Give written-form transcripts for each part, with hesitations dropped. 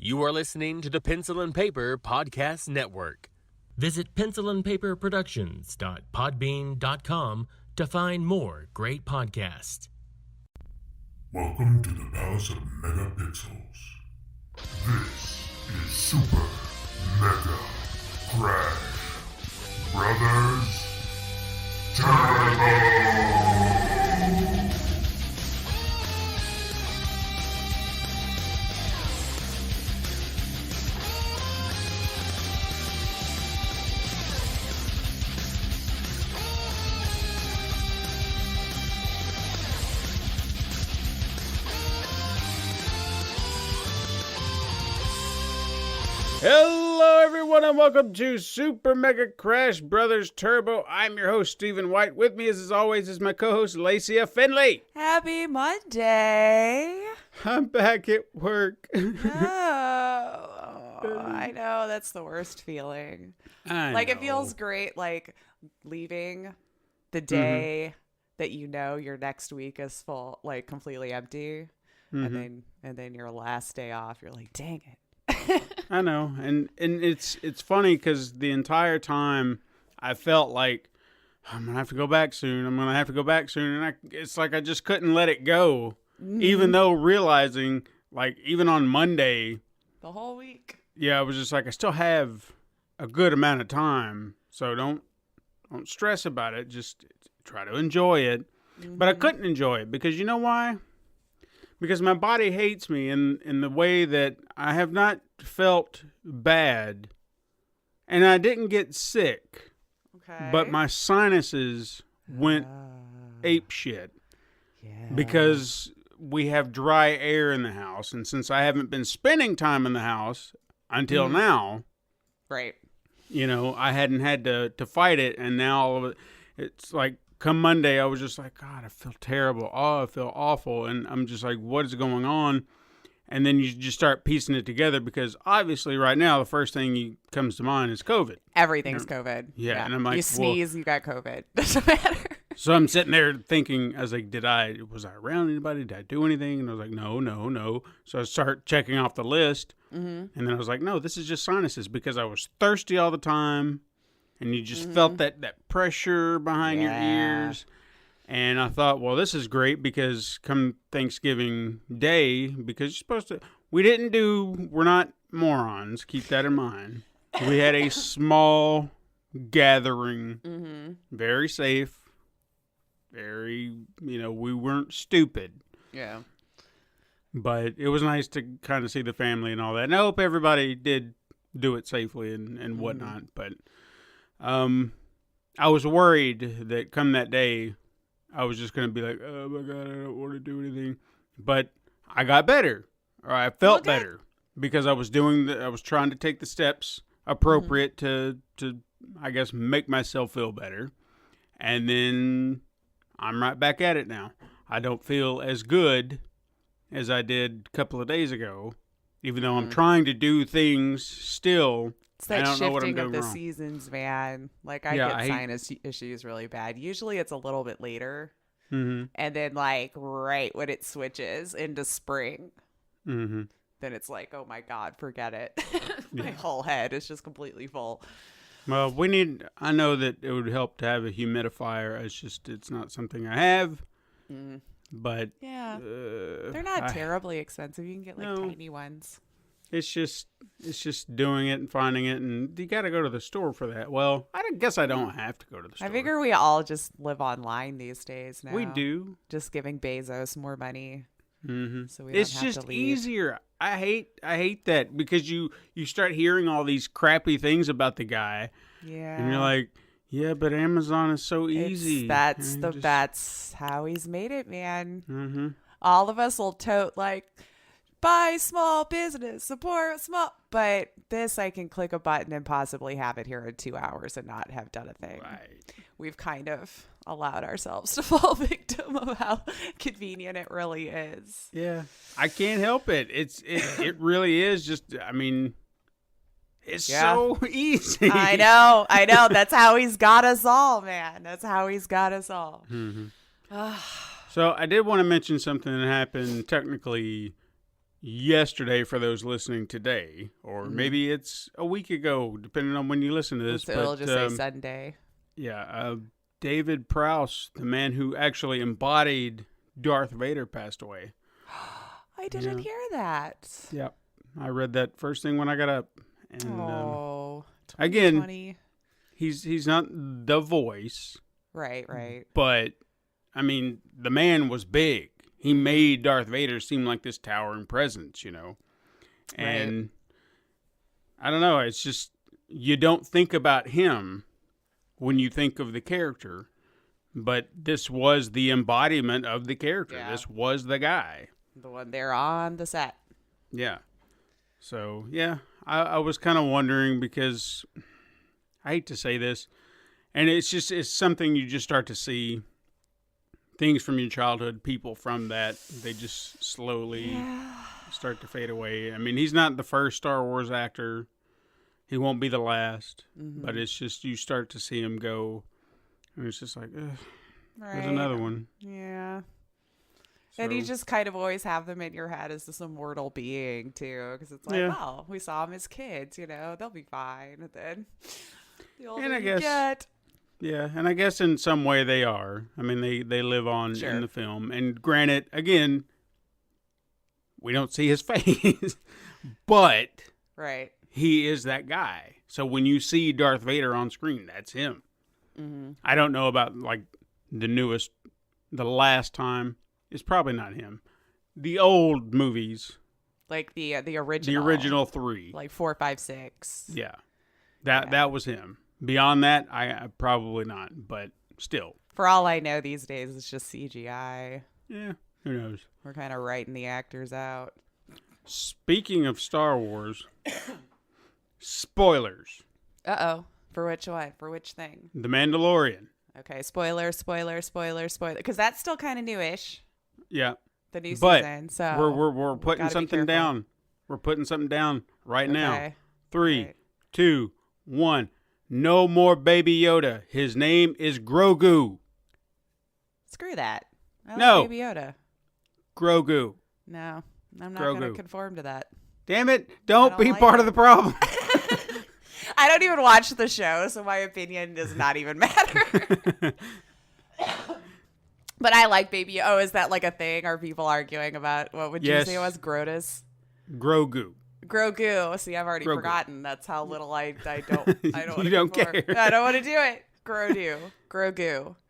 You are listening to the Pencil and Paper Podcast Network. Visit pencilandpaperproductions.podbean.com to find more great podcasts. Welcome to the Palace of Megapixels. This is Super Mega Crash Brothers Turbo! Hello, everyone, and welcome to Super Mega Crash Brothers Turbo. I'm your host, Stephen White. With me, as always, is my co-host, Lacey Finley. Happy Monday. I'm back at work. I know, that's the worst feeling. It feels great, leaving the day that you know your next week is full, completely empty, and then your last day off, you're like, dang it. I know, and it's funny because the entire time I felt like I'm gonna have to go back soon. And it's like I just couldn't let it go, even though realizing even on Monday, the whole week. Yeah, I was just like I still have a good amount of time, so don't stress about it. Just try to enjoy it. But I couldn't enjoy it because you know why? Because my body hates me in the way that I have not felt bad. And I didn't get sick. Okay. But my sinuses went ape shit. Yeah. Because we have dry air in the house. And since I haven't been spending time in the house until now. Right. I hadn't had to fight it. And now all of it, it's like, come Monday, I was just like, God, I feel terrible. Oh, I feel awful. And I'm just like, what is going on? And then you just start piecing it together because obviously right now, the first thing comes to mind is COVID. Everything's COVID. Yeah. And I'm like, you sneeze, you got COVID. Doesn't matter. So I'm sitting there thinking, I was like, was I around anybody? Did I do anything? And I was like, no. So I start checking off the list. And then I was like, no, this is just sinuses because I was thirsty all the time. And you just felt that pressure behind your ears. And I thought, well, this is great because come Thanksgiving Day, because you're supposed to, we're not morons. Keep that in mind. We had a small gathering, very safe, very, we weren't stupid. Yeah. But it was nice to kind of see the family and all that. And I hope everybody did do it safely and whatnot. But I was worried that come that day, I was just going to be like, oh my God, I don't want to do anything. But I got better, or I felt better because I was trying to take the steps appropriate to, I guess, make myself feel better. And then I'm right back at it now. I don't feel as good as I did a couple of days ago, even though I'm trying to do things still. It's that shifting of the seasons, man. I get sinus issues really bad. Usually it's a little bit later. And then right when it switches into spring, then it's like, oh my God, forget it. My whole head is just completely full. Well, I know that it would help to have a humidifier. It's not something I have. But yeah, they're not terribly expensive. You can get tiny ones. It's just doing it and finding it, and you got to go to the store for that. Well, I guess I don't have to go to the store. I figure we all just live online these days now. We do. Just giving Bezos more money. So it's just easier. I hate that because you start hearing all these crappy things about the guy. Yeah. And you're like, yeah, but Amazon is so easy. That's how he's made it, man. All of us will tote buy small business, support small. But this, I can click a button and possibly have it here in 2 hours and not have done a thing. Right. We've kind of allowed ourselves to fall victim of how convenient it really is. Yeah, I can't help it. It really is just, it's so easy. I know. That's how he's got us all, man. That's how he's got us all. So I did want to mention something that happened technically yesterday for those listening today, or maybe it's a week ago, depending on when you listen to this. So it'll just say Sunday. Yeah, David Prowse, the man who actually embodied Darth Vader, passed away. I didn't hear that. Yep, I read that first thing when I got up. And again, he's not the voice. Right. But, I mean, the man was big. He made Darth Vader seem like this towering presence, you know. And I don't know, it's just, you don't think about him when you think of the character. But this was the embodiment of the character. Yeah. This was the guy. The one there on the set. Yeah. So, yeah, I was kind of wondering because I hate to say this, and it's something you just start to see things from your childhood, people from that, they just slowly start to fade away. I mean, he's not the first Star Wars actor. He won't be the last, but it's just you start to see him go, and it's just like, there's another one. Yeah. So, and you just kind of always have them in your head as this immortal being, too, because it's like, well, we saw them as kids, you know, they'll be fine. And then the older you get. Yeah, and I guess in some way they are. I mean, they live on in the film. And granted, again, we don't see his face, but he is that guy. So when you see Darth Vader on screen, that's him. Mm-hmm. I don't know about, like, the last time. It's probably not him. The old movies. Like the original. The original 3. Like 4, 5, 6. Yeah. That was him. Beyond that, I probably not, but still. For all I know these days, it's just CGI. Yeah, who knows? We're kind of writing the actors out. Speaking of Star Wars, spoilers. Uh-oh. For which one? For which thing? The Mandalorian. Okay, spoiler. Because that's still kind of newish. Yeah. The new season. So we're putting something down. We're putting something down right now. 3, 2, 1. No more Baby Yoda. His name is Grogu. Screw that. I like No. Baby Yoda. Grogu. No, I'm not going to conform to that. Damn it. Don't be part of the problem. I don't even watch the show, so my opinion does not even matter. But I like Baby Yoda. Oh, is that like a thing? Are people arguing about, what would you say it was? Grotus? Grogu. See, I've already forgotten. That's how little I don't. You don't care. I don't want to do it. Grogu.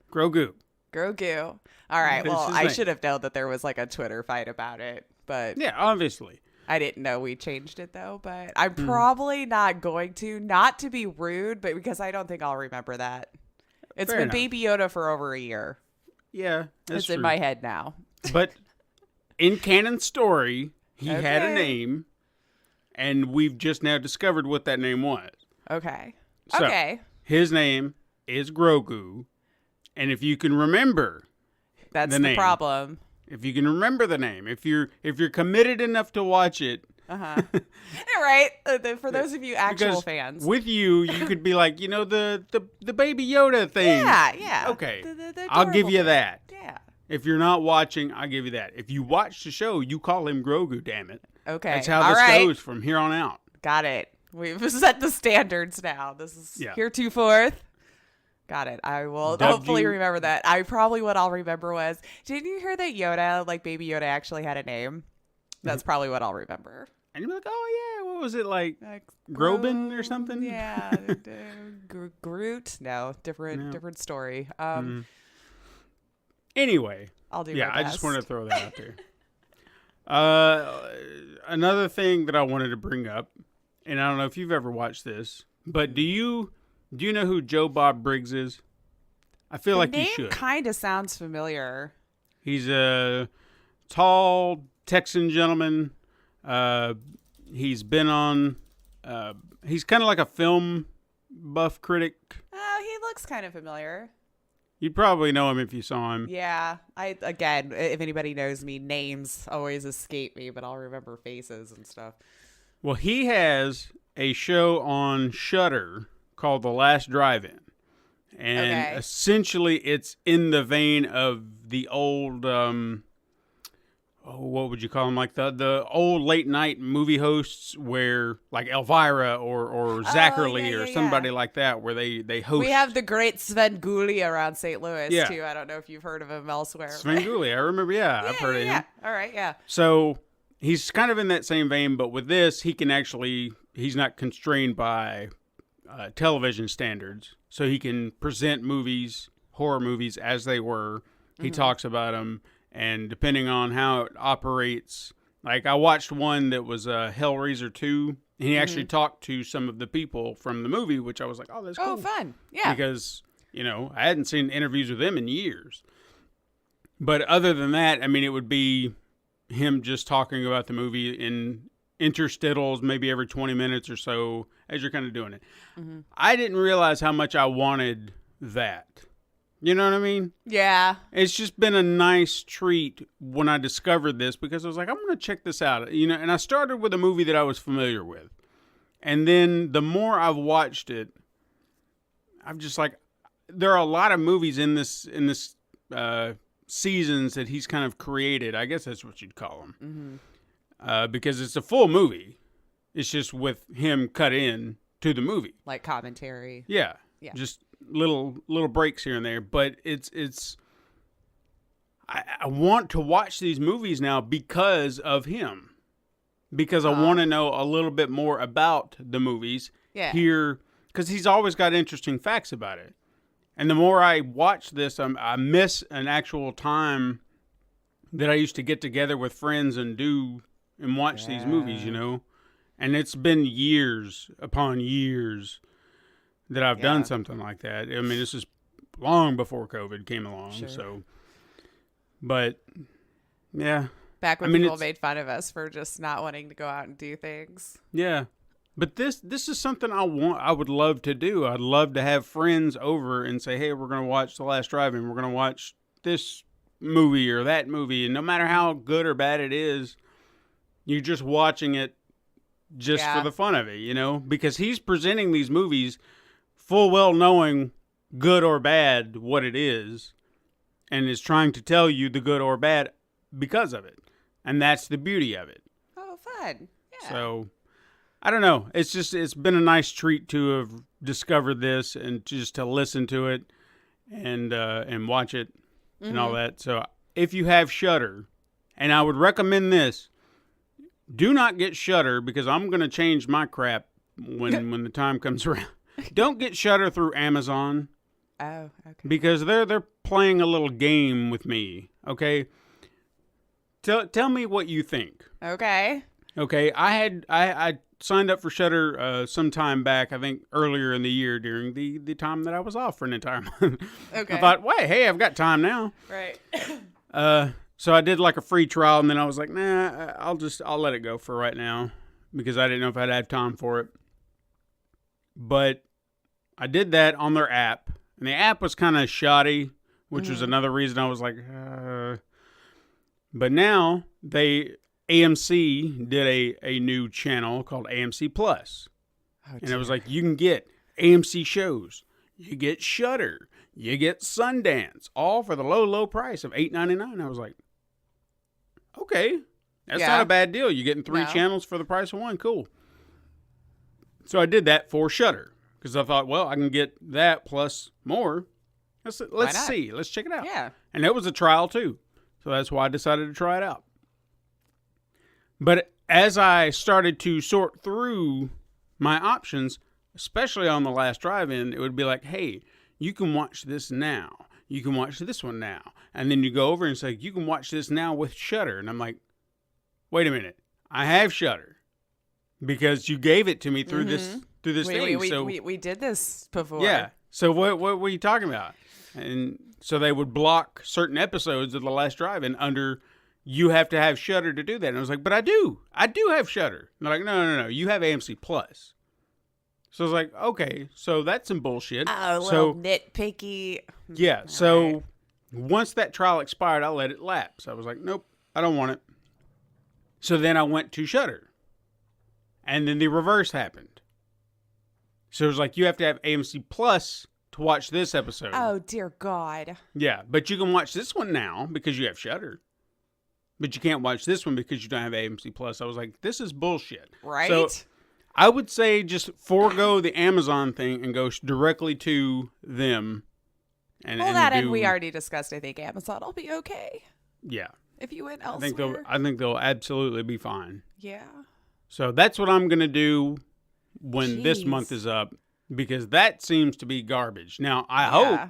All right. Well, I should have known that there was like a Twitter fight about it, but yeah, obviously. I didn't know we changed it though. But I'm probably not going to, not to be rude, but because I don't think I'll remember that. It's been Baby Yoda for over a year. Yeah, that's true. In my head now. But in canon story, he had a name. And we've just now discovered what that name was. Okay. So, his name is Grogu. And if you can remember that's the name, problem. If you can remember the name, if you're committed enough to watch it. Right. For those of you actual fans. With you could be like, you know, the Baby Yoda thing. Yeah. Okay. The I'll give you that. Yeah. If you're not watching, I'll give you that. If you watch the show, you call him Grogu, damn it. Okay. That's how this goes from here on out. Got it. We've set the standards now. This is heretofore. Got it. I will hopefully remember that. What I'll remember was, didn't you hear that Yoda, like Baby Yoda, actually had a name? That's probably what I'll remember. And you'll be like, oh yeah, what was it like Grobin or something? Yeah. Groot? No, different story. Anyway. I'll do my best. I just wanted to throw that out there. Another thing that I wanted to bring up, and I don't know if you've ever watched this, but do you know who Joe Bob Briggs is? I feel like you should. The name kind of sounds familiar. He's a tall Texan gentleman. He's been on. He's kind of like a film buff critic. Oh, he looks kind of familiar. You'd probably know him if you saw him. Yeah. Again, if anybody knows me, names always escape me, but I'll remember faces and stuff. Well, he has a show on Shudder called The Last Drive-In. And essentially it's in the vein of the old, what would you call them? Like the old late night movie hosts where like Elvira or Zachary or somebody like that, where they host. We have the great Sven Gulli around St. Louis Yeah. too. I don't know if you've heard of him elsewhere. Sven Gulli, I remember. Yeah, I've heard of him. All right, yeah. So he's kind of in that same vein, but with this, he's not constrained by television standards. So he can present horror movies as they were. He talks about them, and depending on how it operates, like I watched one that was Hellraiser 2, and he actually talked to some of the people from the movie, which I was like, oh, that's cool. Oh, fun. Yeah. Because, I hadn't seen interviews with them in years. But other than that, I mean, it would be him just talking about the movie in interstittals, maybe every 20 minutes or so, as you're kind of doing it. I didn't realize how much I wanted that. You know what I mean? Yeah. It's just been a nice treat when I discovered this, because I was like, I'm going to check this out. And I started with a movie that I was familiar with. And then the more I've watched it, I'm just like, there are a lot of movies in this seasons that he's kind of created. I guess that's what you'd call them. Because it's a full movie. It's just with him cut in to the movie. Like commentary. Yeah. Just little breaks here and there. But I want to watch these movies now because of him. Because I want to know a little bit more about the movies here. Because he's always got interesting facts about it. And the more I watch this, I miss an actual time that I used to get together with friends and watch these movies, And it's been years upon years that I've done something like that. I mean, this is long before COVID came along. Sure. So, but yeah. Back when people made fun of us for just not wanting to go out and do things. Yeah. But this is something I would love to do. I'd love to have friends over and say, hey, we're going to watch The Last Drive-In. We're going to watch this movie or that movie. And no matter how good or bad it is, you're just watching it just for the fun of it, Because he's presenting these movies full well knowing, good or bad, what it is. And is trying to tell you the good or bad because of it. And that's the beauty of it. Oh, fun. Yeah. So I don't know. It's been a nice treat to have discovered this and just to listen to it and watch it and all that. So if you have Shudder, and I would recommend this, do not get Shudder, because I'm going to change my crap when the time comes around. Don't get Shudder through Amazon. Oh, okay. Because they're playing a little game with me. Okay. Tell me what you think. Okay. Okay, I signed up for Shudder some time back, I think earlier in the year during the time that I was off for an entire month. Okay. I thought, wait, hey, I've got time now. Right. So I did like a free trial, and then I was like, nah, I'll let it go for right now, because I didn't know if I'd have time for it. But I did that on their app, and the app was kind of shoddy, which was another reason I was like, But now AMC did a new channel called AMC Plus. Oh, and it was like, you can get AMC shows, you get Shudder, you get Sundance, all for the low price of $8.99. I was like, okay, that's not a bad deal. You're getting 3 channels for the price of 1. Cool. So I did that for Shudder, because I thought, well, I can get that plus more. Let's see. Let's check it out. Yeah. And it was a trial too. So that's why I decided to try it out. But as I started to sort through my options, especially on The Last Drive-In, it would be like, hey, you can watch this now. You can watch this one now. And then you go over and say, you can watch this now with Shudder. And I'm like, wait a minute. I have Shudder, because you gave it to me through this thing. We did this before. Yeah. So what were you talking about? And so they would block certain episodes of The Last Drive-In under, you have to have Shudder to do that. And I was like, but I do have Shudder. And they're like, no, you have AMC Plus. So I was like, okay, so that's some bullshit. Oh, a little nitpicky. Yeah, so once that trial expired, I let it lapse. I was like, nope, I don't want it. So then I went to Shudder. And then the reverse happened. So it was like, you have to have AMC Plus to watch this episode. Oh, dear God. Yeah, but you can watch this one now because you have Shudder. but you can't watch this one because you don't have AMC Plus. I was like, this is bullshit. Right? So I would say just forego the Amazon thing and go directly to them. And we already discussed. I think Amazon will be okay. Yeah. If you went elsewhere. I think they'll absolutely be fine. Yeah. So that's what I'm going to do when this month is up, because that seems to be garbage. Now, I hope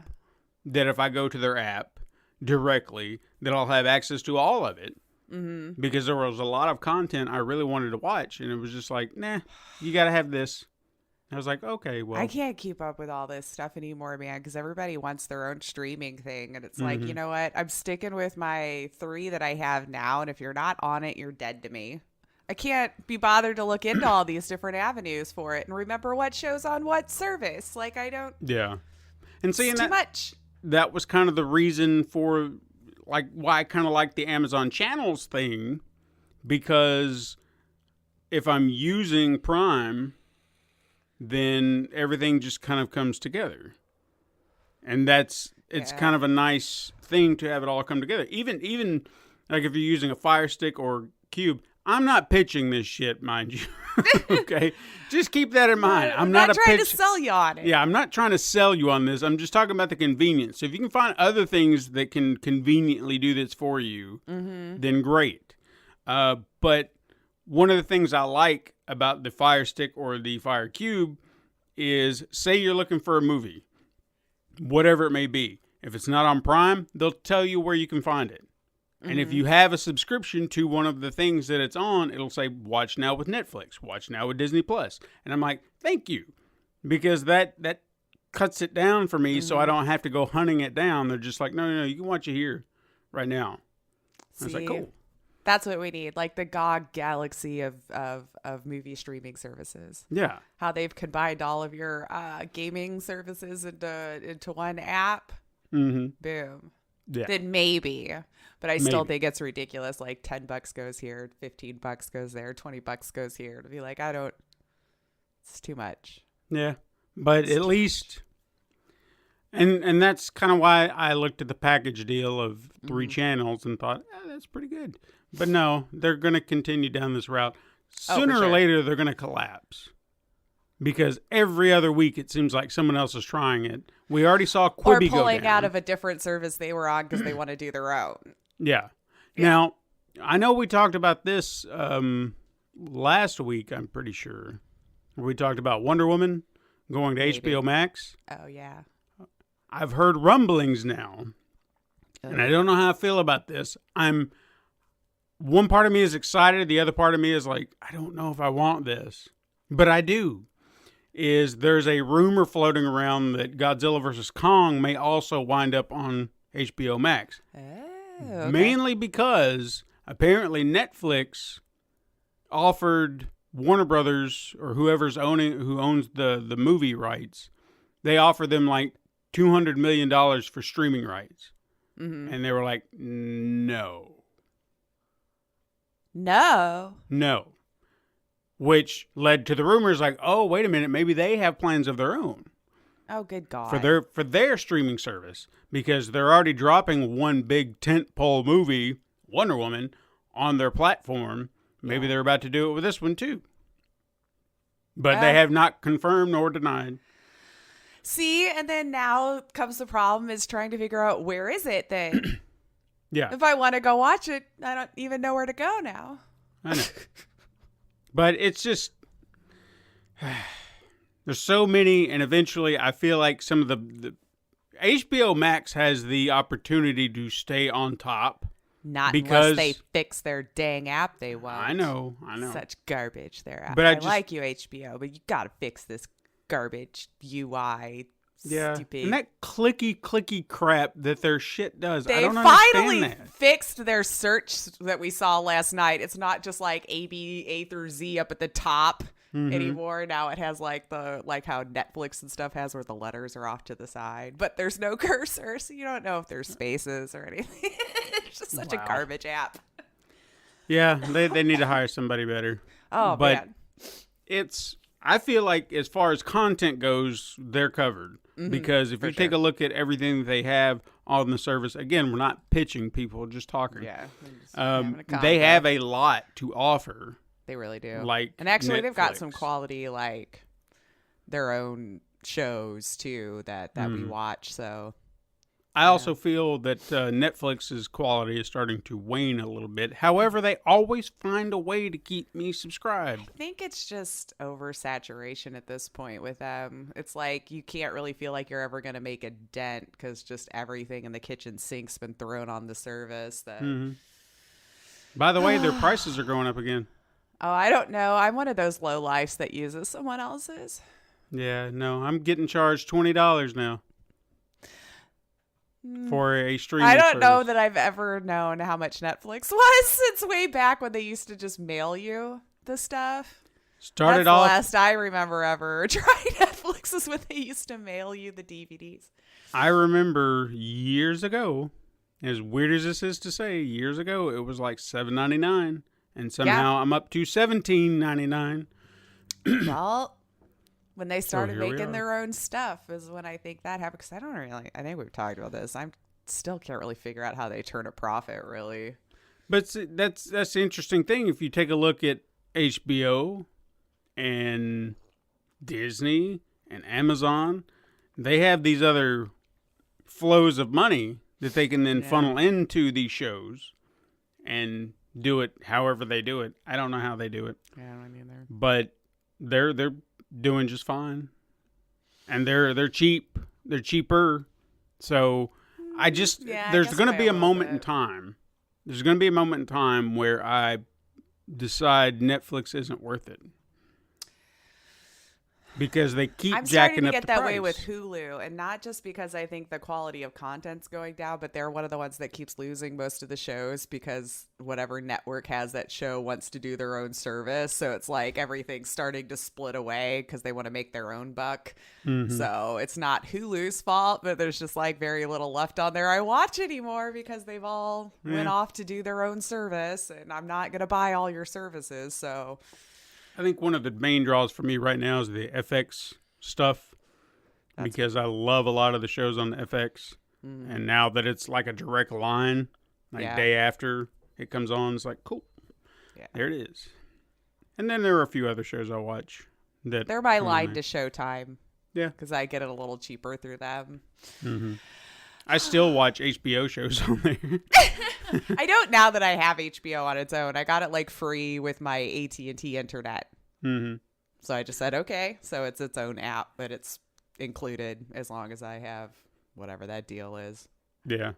that if I go to their app directly, that I'll have access to all of it. Mm-hmm. Because there was a lot of content I really wanted to watch, and it was just like, nah, you got to have this. I was like, okay, well. I can't keep up with all this stuff anymore, man, because everybody wants their own streaming thing. And it's like, you know what? I'm sticking with my 3 that I have now. And if you're not on it, you're dead to me. I can't be bothered to look into all these different avenues for it and remember what shows on what service. Like, I don't. Yeah. And seeing too much. That was kind of the reason for, like, why I kind of like the Amazon channels thing, because if I'm using Prime, then everything just kind of comes together. And it's kind of a nice thing to have it all come together. Even like if you're using a Fire Stick or Cube, I'm not pitching this shit, mind you. Okay? Just keep that in mind. I'm not trying to sell you on it. Yeah, I'm not trying to sell you on this. I'm just talking about the convenience. So if you can find other things that can conveniently do this for you, then great. But one of the things I like about the Fire Stick or the Fire Cube is, say you're looking for a movie, whatever it may be. If it's not on Prime, they'll tell you where you can find it. And if you have a subscription to one of the things that it's on, it'll say, watch now with Netflix, watch now with Disney Plus. And I'm like, thank you. Because that cuts it down for me, so I don't have to go hunting it down. They're just like, no, you can watch it here right now. I was like, cool. That's what we need, like the GOG galaxy of movie streaming services. Yeah. How they've combined all of your gaming services into one app. Mm-hmm. Boom. Yeah. Then maybe. But I still think it's ridiculous. Like $10 goes here, $15 goes there, $20 goes here. To be like, it's too much. Yeah. But at least, and that's kind of why I looked at the package deal of 3 channels and thought, that's pretty good. But no, they're going to continue down this route. Sooner or later, they're going to collapse. Because every other week, it seems like someone else is trying it. We already saw Quibi go down. Or pulling out of a different service they were on because they want to do their own. Yeah. Now, I know we talked about this last week, I'm pretty sure. We talked about Wonder Woman going to HBO Max. Oh, yeah. I've heard rumblings now. And I don't know how I feel about this. One part of me is excited. The other part of me is like, I don't know if I want this. But I do. There's a rumor floating around that Godzilla vs. Kong may also wind up on HBO Max. Oh, okay. Mainly because apparently Netflix offered Warner Brothers or who owns the movie rights, they offered them like $200 million for streaming rights. Mm-hmm. And they were like, no. Which led to the rumors like, oh, wait a minute, maybe they have plans of their own. Oh, good God. For their streaming service, because they're already dropping one big tentpole movie, Wonder Woman, on their platform. Maybe they're about to do it with this one too. But they have not confirmed nor denied. See, and then now comes the problem is trying to figure out where is it then? Yeah. If I want to go watch it, I don't even know where to go now. I know. But it's just, there's so many, and eventually I feel like some of the HBO Max has the opportunity to stay on top. Not unless they fix their dang app, they won't. I know. Such garbage, their app. But I like you, HBO, but you got to fix this garbage UI. Yeah. Stupid. And that clicky crap that their shit does. I They don't finally understand that. fixed their search that we saw last night. It's not just like A through Z up at the top anymore. Now it has like how Netflix and stuff has where the letters are off to the side, but there's no cursor, so you don't know if there's spaces or anything. It's just such a garbage app. Yeah, they need to hire somebody better. Oh, but man. I feel like as far as content goes, they're covered. Because if you take a look at everything that they have on the service. Again, we're not pitching people, just talking. Yeah. Having a They have convo. a lot to offer. They really do. Like and actually, they've got Netflix. some quality, like their own shows too that we watch. So I also feel that Netflix's quality is starting to wane a little bit. However, they always find a way to keep me subscribed. I think it's just oversaturation at this point with them. It's like you can't really feel like you're ever going to make a dent because just everything in the kitchen sink's been thrown on the service. That By the way, their prices are going up again. Oh, I don't know. I'm one of those low lifes that uses someone else's. Yeah, no, I'm getting charged $20 now for a streaming I don't know service. that I've ever known how much Netflix was since way back when they used to just mail you the stuff. Started That's off. the last I remember ever trying Netflix is when they used to mail you the DVDs. I remember years ago, as weird as this is to say, years ago it was like $7.99, and somehow I'm up to $17.99. Well, when they started here we making are. their own stuff is when I think that happened. Because I don't really, I think we've talked about this. I still can't really figure out how they turn a profit, really. But see, that's the interesting thing. If you take a look at HBO and Disney and Amazon, they have these other flows of money that they can then funnel into these shows and do it however they do it. I don't know how they do it. Yeah, I don't either. But they're doing just fine, and they're cheap. They're cheaper. So I just Yeah, I there's guess going to by be a a little moment in bit. time. There's going to be a moment in time where I decide Netflix isn't worth it because they keep I'm starting jacking to up get the that price. way with Hulu, and not just because I think the quality of content's going down, but they're one of the ones that keeps losing most of the shows because whatever network has that show wants to do their own service. So it's like everything's starting to split away because they want to make their own buck. So it's not Hulu's fault, but there's just like very little left on there I watch anymore because they've all went off to do their own service, and I'm not going to buy all your services. So I think one of the main draws for me right now is the FX stuff because I love a lot of the shows on the FX. And now that it's like a direct line, like Yeah. day after it comes on, it's like, cool. Yeah. There it is. And then there are a few other shows I watch that they're my are on line there. to Showtime. Yeah. Because I get it a little cheaper through them. I still watch HBO shows on there. I don't now that I have HBO on its own. I got it like free with my AT&T internet. So I just said, okay. So it's its own app, but it's included as long as I have whatever that deal is. Yeah.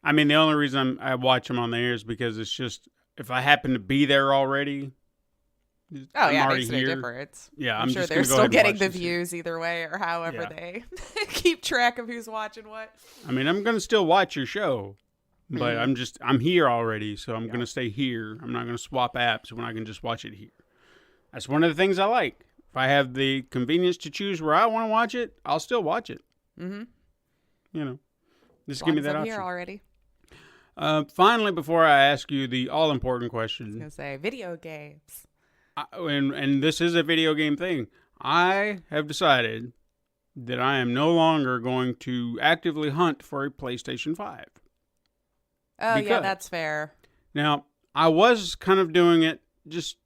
I mean, the only reason I watch them on there is because it's just, if I happen to be there already, Oh, I'm yeah, it already makes no here. difference. Yeah, I'm I'm sure just they're gonna go still ahead and getting watch the this. views either way or however Yeah. they keep track of who's watching what. I mean, I'm going to still watch your show, but I'm here already, so I'm going to stay here. I'm not going to swap apps when I can just watch it here. That's one of the things I like. If I have the convenience to choose where I want to watch it, I'll still watch it. You know, just As give long me as that I'm option. here already. Finally, before I ask you the all-important I was question, going to say video games. and this is a video game thing, I have decided that I am no longer going to actively hunt for a PlayStation 5. Oh, yeah, Because- that's fair. Now, I was kind of doing it just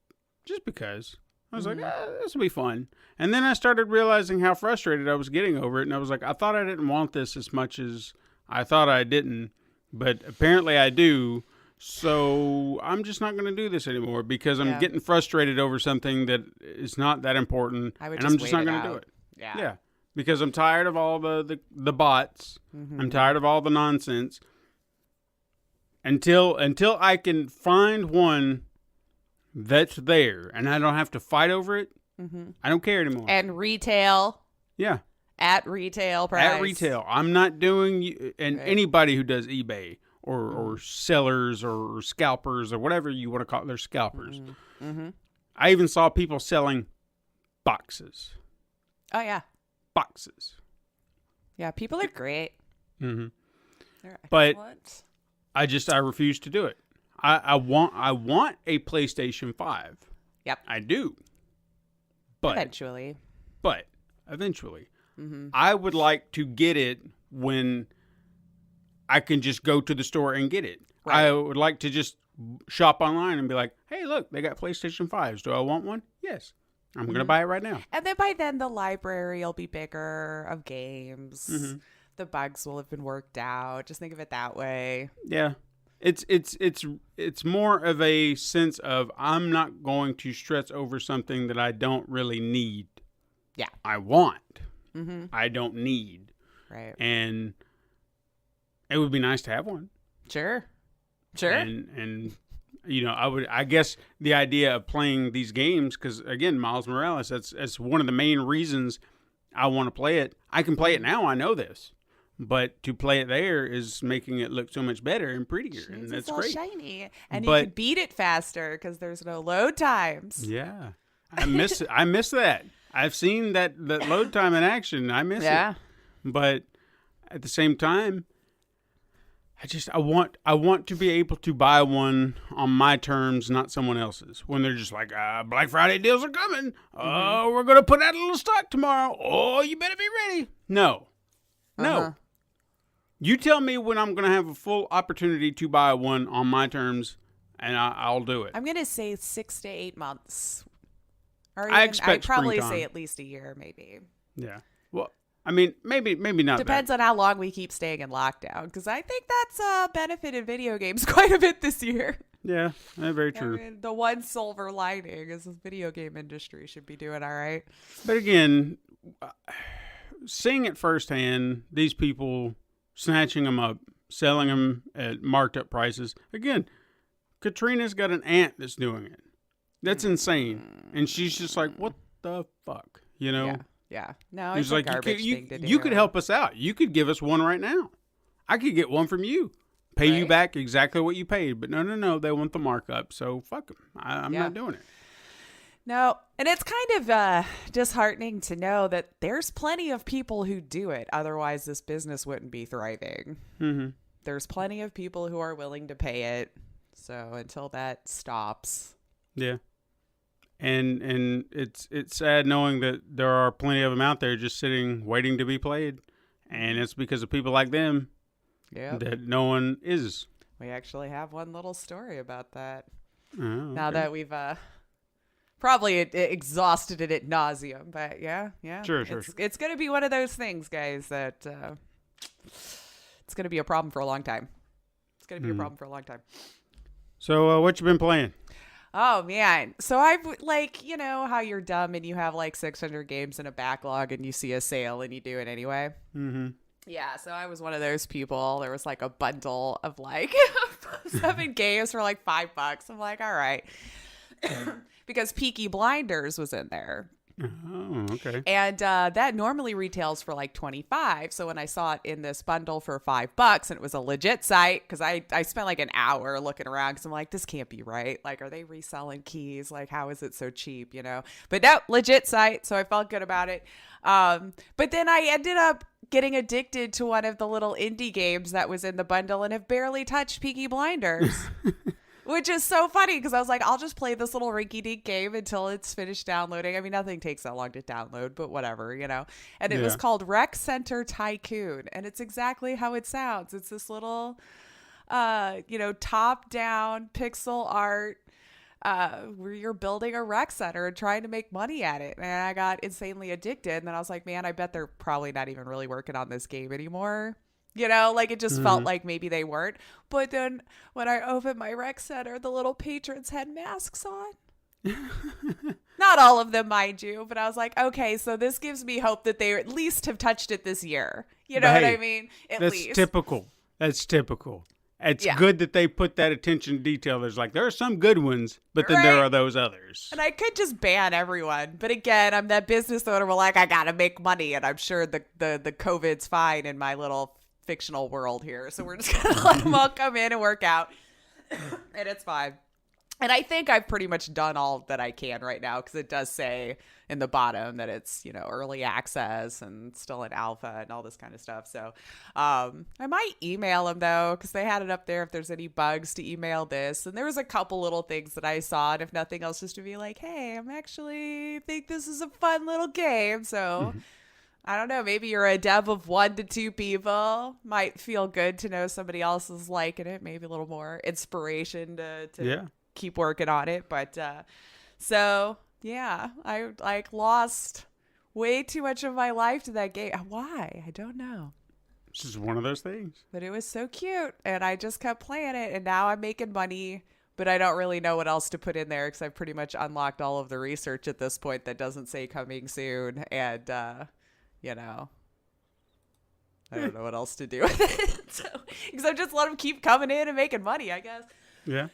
because. I was like, this will be fun. And then I started realizing how frustrated I was getting over it. And I was like, I thought I didn't want this as much as I thought I didn't. But apparently I do. So I'm just not going to do this anymore because I'm Yeah. getting frustrated over something that is not that important. I would and just I'm just wait not it going to do out. it. Yeah. Yeah. Because I'm tired of all the bots. I'm tired of all the nonsense. Until I can find one that's there and I don't have to fight over it, I don't care anymore. And retail Yeah. at retail price. At retail. I'm not doing, and anybody who does eBay or sellers or scalpers or whatever you want to call it, they're scalpers. I even saw people selling boxes. Oh, yeah. Boxes. Yeah, people are great. Mhm. They're But- excellent. I refuse to do it. I want a PlayStation 5. Yep. I do. But Eventually. eventually, I would like to get it when I can just go to the store and get it. Right. I would like to just shop online and be like, hey, look, they got PlayStation 5s. Do I want one? Yes. I'm going to buy it right now. And then by then the library will be bigger of games. Mm-hmm. The bugs will have been worked out. Just think of it that way. Yeah. It's more of a sense of I'm not going to stress over something that I don't really need. Yeah. I want. Mm-hmm. I don't need. Right. And it would be nice to have one. Sure. And I guess the idea of playing these games, because again, Miles Morales, that's one of the main reasons I want to play it. I can play it now, I know this, but to play it there is making it look so much better and prettier, and that's it's all great. shiny, and you can beat it faster because there's no load times. Yeah, I miss that. I've seen that load time in action. I miss it. But at the same time, I want to be able to buy one on my terms, not someone else's. When they're just like, Black Friday deals are coming. Oh, we're going to put out a little stock tomorrow. Oh, you better be ready. No. You tell me when I'm going to have a full opportunity to buy one on my terms, and I'll do it. I'm going to say 6 to 8 months. Or I'd probably springtime. say at least a year, maybe. Yeah. Well, I mean, maybe not. Depends on how long we keep staying in lockdown, because I think that's benefited video games quite a bit this year. Yeah, very true. I mean, the one silver lining is the video game industry should be doing all right. But again, seeing it firsthand, these people snatching them up, selling them at marked up prices. Again, Katrina's got an aunt that's doing it. That's insane. And she's just like, what the fuck? You know? Yeah. No, He's it's like, a garbage thing to do. you could help us out. You could give us one right now. I could get one from you. Pay you back exactly what you paid. But no. They want the markup. So fuck them. I'm not doing it. No. And it's kind of disheartening to know that there's plenty of people who do it. Otherwise, this business wouldn't be thriving. Mm-hmm. There's plenty of people who are willing to pay it. So until that stops. Yeah. And it's sad knowing that there are plenty of them out there just sitting waiting to be played, and it's because of people like them that no one is. We actually have one little story about that. Oh, okay. Now that we've probably exhausted it ad nauseum, but yeah. Sure. It's going to be one of those things, guys, that it's going to be a problem for a long time. So what you been playing? Oh, man. So I've, like, you know how you're dumb and you have, like, 600 games in a backlog and you see a sale and you do it anyway? Mm-hmm. Yeah, so I was one of those people. There was, like, a bundle of, like, 7 games for, like, $5. I'm like, all right. Because Peaky Blinders was in there. Oh, okay. And that normally retails for like $25. So when I saw it in this bundle for $5 and it was a legit site, because I spent like an hour looking around because I'm like, this can't be right. Like, are they reselling keys? Like, how is it so cheap, you know? But no, legit site. So I felt good about it. But then I ended up getting addicted to one of the little indie games that was in the bundle and have barely touched Peaky Blinders. Which is so funny because I was like, I'll just play this little rinky-dink game until it's finished downloading. I mean, nothing takes that long to download, but whatever, you know. And it was called Rec Center Tycoon, and it's exactly how it sounds. It's this little, top-down pixel art where you're building a rec center and trying to make money at it. And I got insanely addicted. And then I was like, man, I bet they're probably not even really working on this game anymore. You know, like it just felt like maybe they weren't. But then when I opened my rec center, the little patrons had masks on. Not all of them, mind you. But I was like, okay, so this gives me hope that they at least have touched it this year. You know what I mean? At least. That's typical. It's good that they put that attention to detail. There's like, there are some good ones, but then there are those others. And I could just ban everyone. But again, I'm that business owner where like, I got to make money. And I'm sure the COVID's fine in my little fictional world here, so we're just gonna let them all come in and work out and it's fine. And I think I've pretty much done all that I can right now because it does say in the bottom that it's, you know, early access and still in alpha and all this kind of stuff. So I might email them though, because they had it up there if there's any bugs to email this. And there was a couple little things that I saw, and if nothing else, just to be like, hey, I'm actually think this is a fun little game. So I don't know. Maybe you're a dev of 1 to 2 people. Might feel good to know somebody else is liking it. Maybe a little more inspiration to keep working on it. But so yeah, I like lost way too much of my life to that game. Why? I don't know. It's just one of those things. But it was so cute, and I just kept playing it, and now I'm making money. But I don't really know what else to put in there because I've pretty much unlocked all of the research at this point that doesn't say coming soon. And, you know, I don't know what else to do with it. So, because I've just let them keep coming in and making money, I guess. Yeah.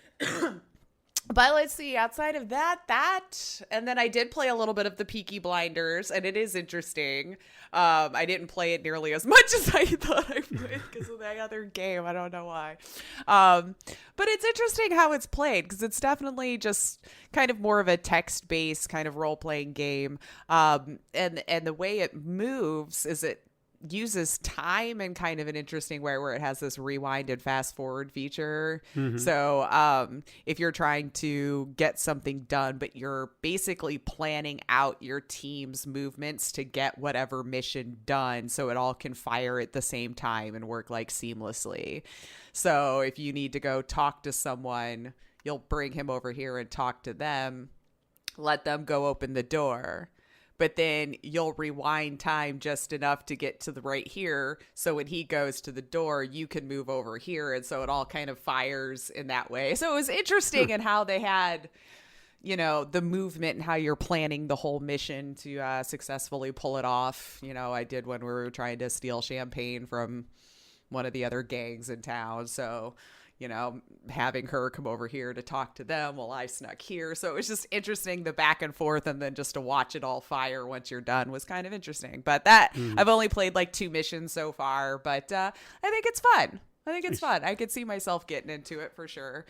But let's see, outside of that, and then I did play a little bit of the Peaky Blinders, and it is interesting. I didn't play it nearly as much as I thought I would because of that other game. I don't know why. But it's interesting how it's played because it's definitely just kind of more of a text-based kind of role-playing game. And the way it moves is it uses time in kind of an interesting way where it has this rewind and fast forward feature. So if you're trying to get something done, but you're basically planning out your team's movements to get whatever mission done so it all can fire at the same time and work like seamlessly. So if you need to go talk to someone, you'll bring him over here and talk to them, let them go open the door. But then you'll rewind time just enough to get to the right here. So when he goes to the door, you can move over here. And so it all kind of fires in that way. So it was interesting in how they had, you know, the movement and how you're planning the whole mission to successfully pull it off. You know, I did when we were trying to steal champagne from one of the other gangs in town. So, you know, having her come over here to talk to them while I snuck here. So it was just interesting, the back and forth, and then just to watch it all fire once you're done was kind of interesting. But that I've only played like 2 missions so far, but I think it's fun. I could see myself getting into it for sure.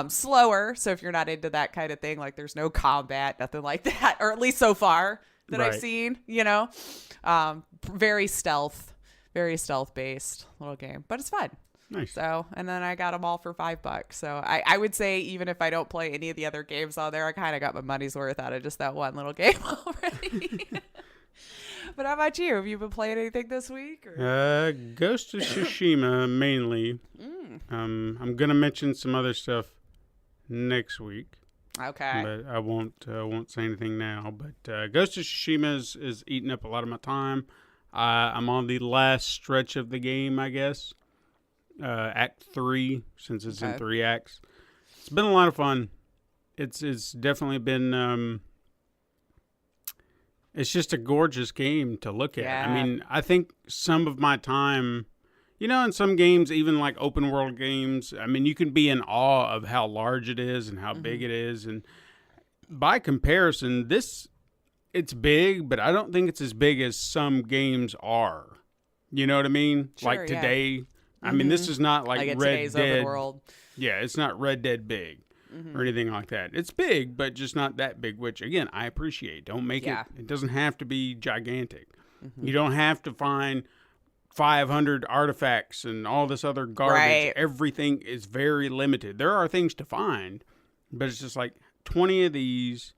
Slower. So if you're not into that kind of thing, like there's no combat, nothing like that, or at least so far that I've seen, you know, very stealth based little game, but it's fun. Nice. So, and then I got them all for $5. So I would say even if I don't play any of the other games on there, I kind of got my money's worth out of just that one little game already. But how about you? Have you been playing anything this week? Or? Ghost of Tsushima mainly. I'm gonna mention some other stuff next week. Okay. But I won't say anything now. But Ghost of Tsushima is eating up a lot of my time. I'm on the last stretch of the game, I guess. Act 3, since it's in 3 acts. It's been a lot of fun. It's definitely been it's just a gorgeous game to look at. Yeah. I mean, I think some of my time, you know, in some games, even like open world games, I mean, you can be in awe of how large it is and how big it is. And by comparison, it's big, but I don't think it's as big as some games are. You know what I mean? Sure, like today, I mean, this is not like Red today's Dead. open world. Yeah, it's not Red Dead big or anything like that. It's big, but just not that big, which, again, I appreciate. Don't make it doesn't have to be gigantic. You don't have to find 500 artifacts and all this other garbage. Right. Everything is very limited. There are things to find, but it's just like 20 of these,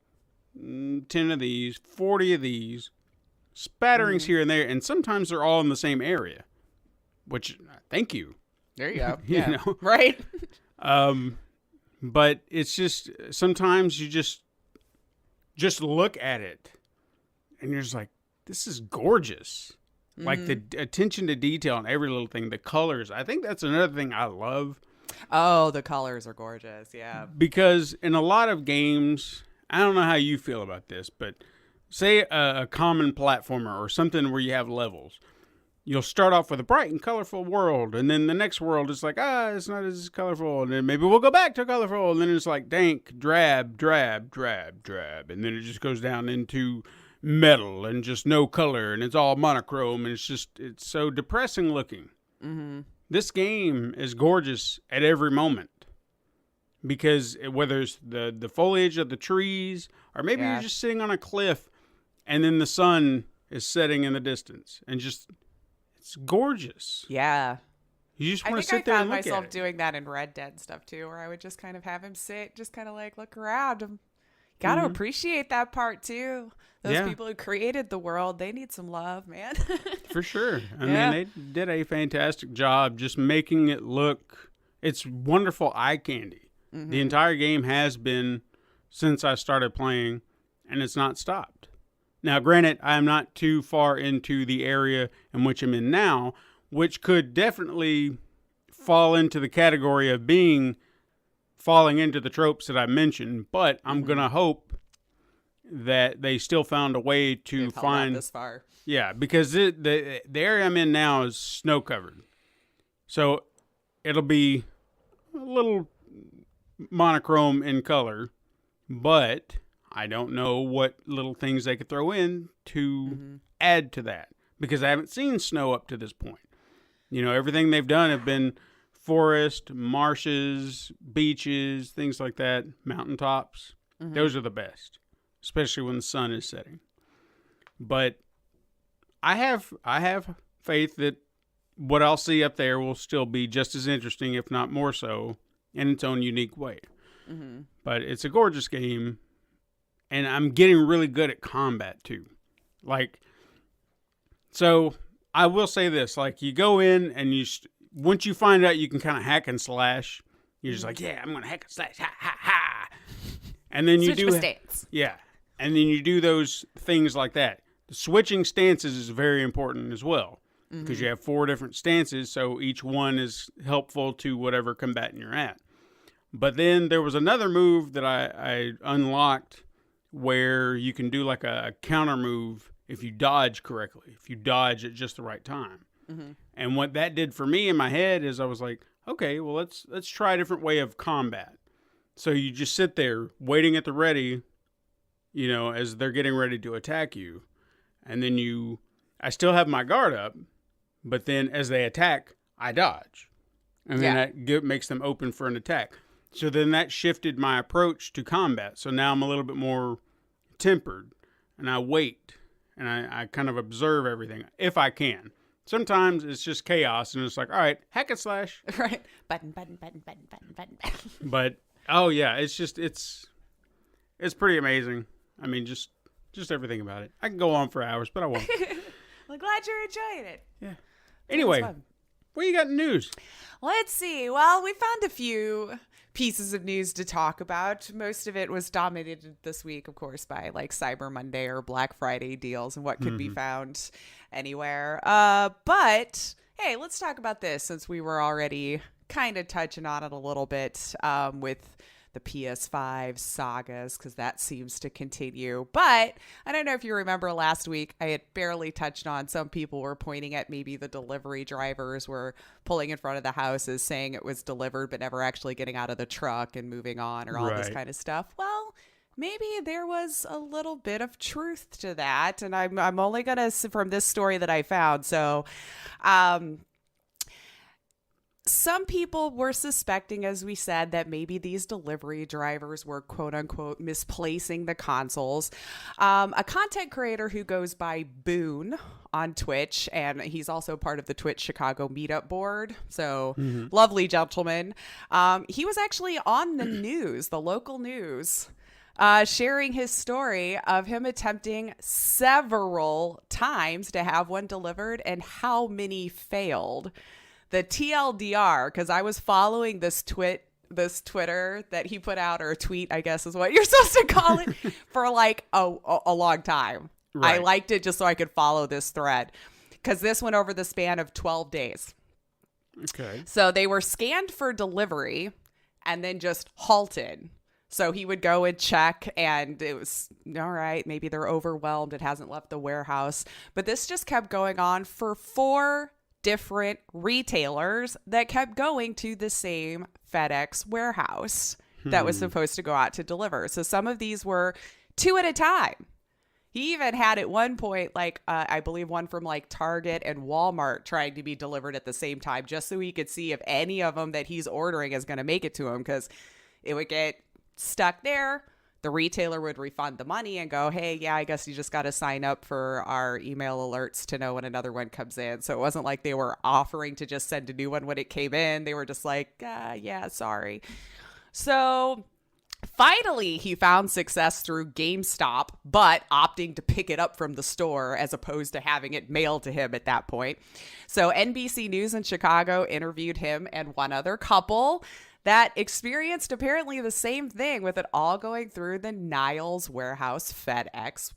10 of these, 40 of these, spatterings here and there, and sometimes they're all in the same area. Which, thank you. There you go. You Yeah. know? Right. But it's just, sometimes you just look at it and you're just like, this is gorgeous. Like the attention to detail on every little thing, the colors. I think that's another thing I love. Oh, the colors are gorgeous. Yeah. Because in a lot of games, I don't know how you feel about this, but say a common platformer or something where you have levels. You'll start off with a bright and colorful world, and then the next world is like, it's not as colorful, and then maybe we'll go back to colorful, and then it's like dank, drab, drab, drab, drab, and then it just goes down into metal and just no color, and it's all monochrome, and it's so depressing looking. This game is gorgeous at every moment, because whether it's the foliage of the trees, or maybe you're just sitting on a cliff, and then the sun is setting in the distance, and just... It's gorgeous. Yeah. You just want to sit there and look at it. I found myself doing that in Red Dead stuff too, where I would just kind of have him sit, just kind of like look around him. Gotta appreciate that part too. Those Yeah. people who created the world, they need some love, man. For sure. I Yeah. mean, they did a fantastic job just making it look, it's wonderful eye candy. The entire game has been since I started playing, and it's not stopped. Now, granted, I am not too far into the area in which I'm in now, which could definitely fall into the category of falling into the tropes that I mentioned, but I'm going to hope that they still found a way to They've held out find this far. Yeah, because the area I'm in now is snow covered, so it'll be a little monochrome in color, but I don't know what little things they could throw in to add to that, because I haven't seen snow up to this point. You know, everything they've done have been forest, marshes, beaches, things like that, mountaintops. Those are the best, especially when the sun is setting. But I have faith that what I'll see up there will still be just as interesting, if not more so, in its own unique way. But it's a gorgeous game, and I'm getting really good at combat too. Like, so I will say this: like, you go in and once you find out you can kind of hack and slash, you're just like, yeah, I'm gonna hack and slash, ha ha ha, and then you Switch my stance. yeah, and then you do those things like that. The switching stances is very important as well, because you have 4 different stances, so each one is helpful to whatever combatant you're at. But then there was another move that I unlocked where you can do like a counter move if you dodge correctly, if you dodge at just the right time. And what that did for me in my head is I was like, okay, well, let's try a different way of combat. So you just sit there waiting at the ready, you know, as they're getting ready to attack you. And then I still have my guard up, but then as they attack, I dodge. And then that makes them open for an attack. So then that shifted my approach to combat. So now I'm a little bit more tempered, and I wait, and I kind of observe everything if I can. Sometimes it's just chaos, and it's like, all right, hack and slash. Right. Button, button, button, button, button, button. But, oh yeah, it's pretty amazing. I mean, just everything about it. I can go on for hours, but I won't. Well, glad you're enjoying it. Yeah. Anyway, fun. what you got in news? Let's see. Well, we found a few pieces of news to talk about. Most of it was dominated this week, of course, by like Cyber Monday or Black Friday deals and what could be found anywhere. But hey, let's talk about this, since we were already kind of touching on it a little bit with the PS5 sagas, because that seems to continue. But I don't know if you remember last week, I had barely touched on, some people were pointing at maybe the delivery drivers were pulling in front of the houses saying it was delivered, but never actually getting out of the truck and moving on, or all this Right. kind of stuff. Well, maybe there was a little bit of truth to that. And I'm only going to, from this story that I found. So, some people were suspecting, as we said, that maybe these delivery drivers were quote unquote misplacing the consoles. A content creator who goes by Boone on Twitch, and he's also part of the Twitch Chicago meetup board. So lovely gentleman. He was actually on the news, the local news, sharing his story of him attempting several times to have one delivered and how many failed. The TLDR, because I was following this Twitter that he put out, or a tweet, I guess is what you're supposed to call it, for like a long time. Right. I liked it just so I could follow this thread, because this went over the span of 12 days. Okay. So they were scanned for delivery and then just halted. So he would go and check, and it was, all right, maybe they're overwhelmed. It hasn't left the warehouse. But this just kept going on for 4 different retailers that kept going to the same FedEx warehouse that was supposed to go out to deliver. So some of these were 2 at a time. He even had at one point, like, I believe one from like Target and Walmart trying to be delivered at the same time, just so he could see if any of them that he's ordering is going to make it to him, because it would get stuck there. The retailer would refund the money and go, hey, yeah, I guess you just got to sign up for our email alerts to know when another one comes in. So it wasn't like they were offering to just send a new one when it came in. They were just like, yeah, sorry. So Finally, he found success through GameStop, but opting to pick it up from the store as opposed to having it mailed to him at that point. So NBC News in Chicago interviewed him and one other couple that experienced apparently the same thing, with it all going through the Niles warehouse FedEx.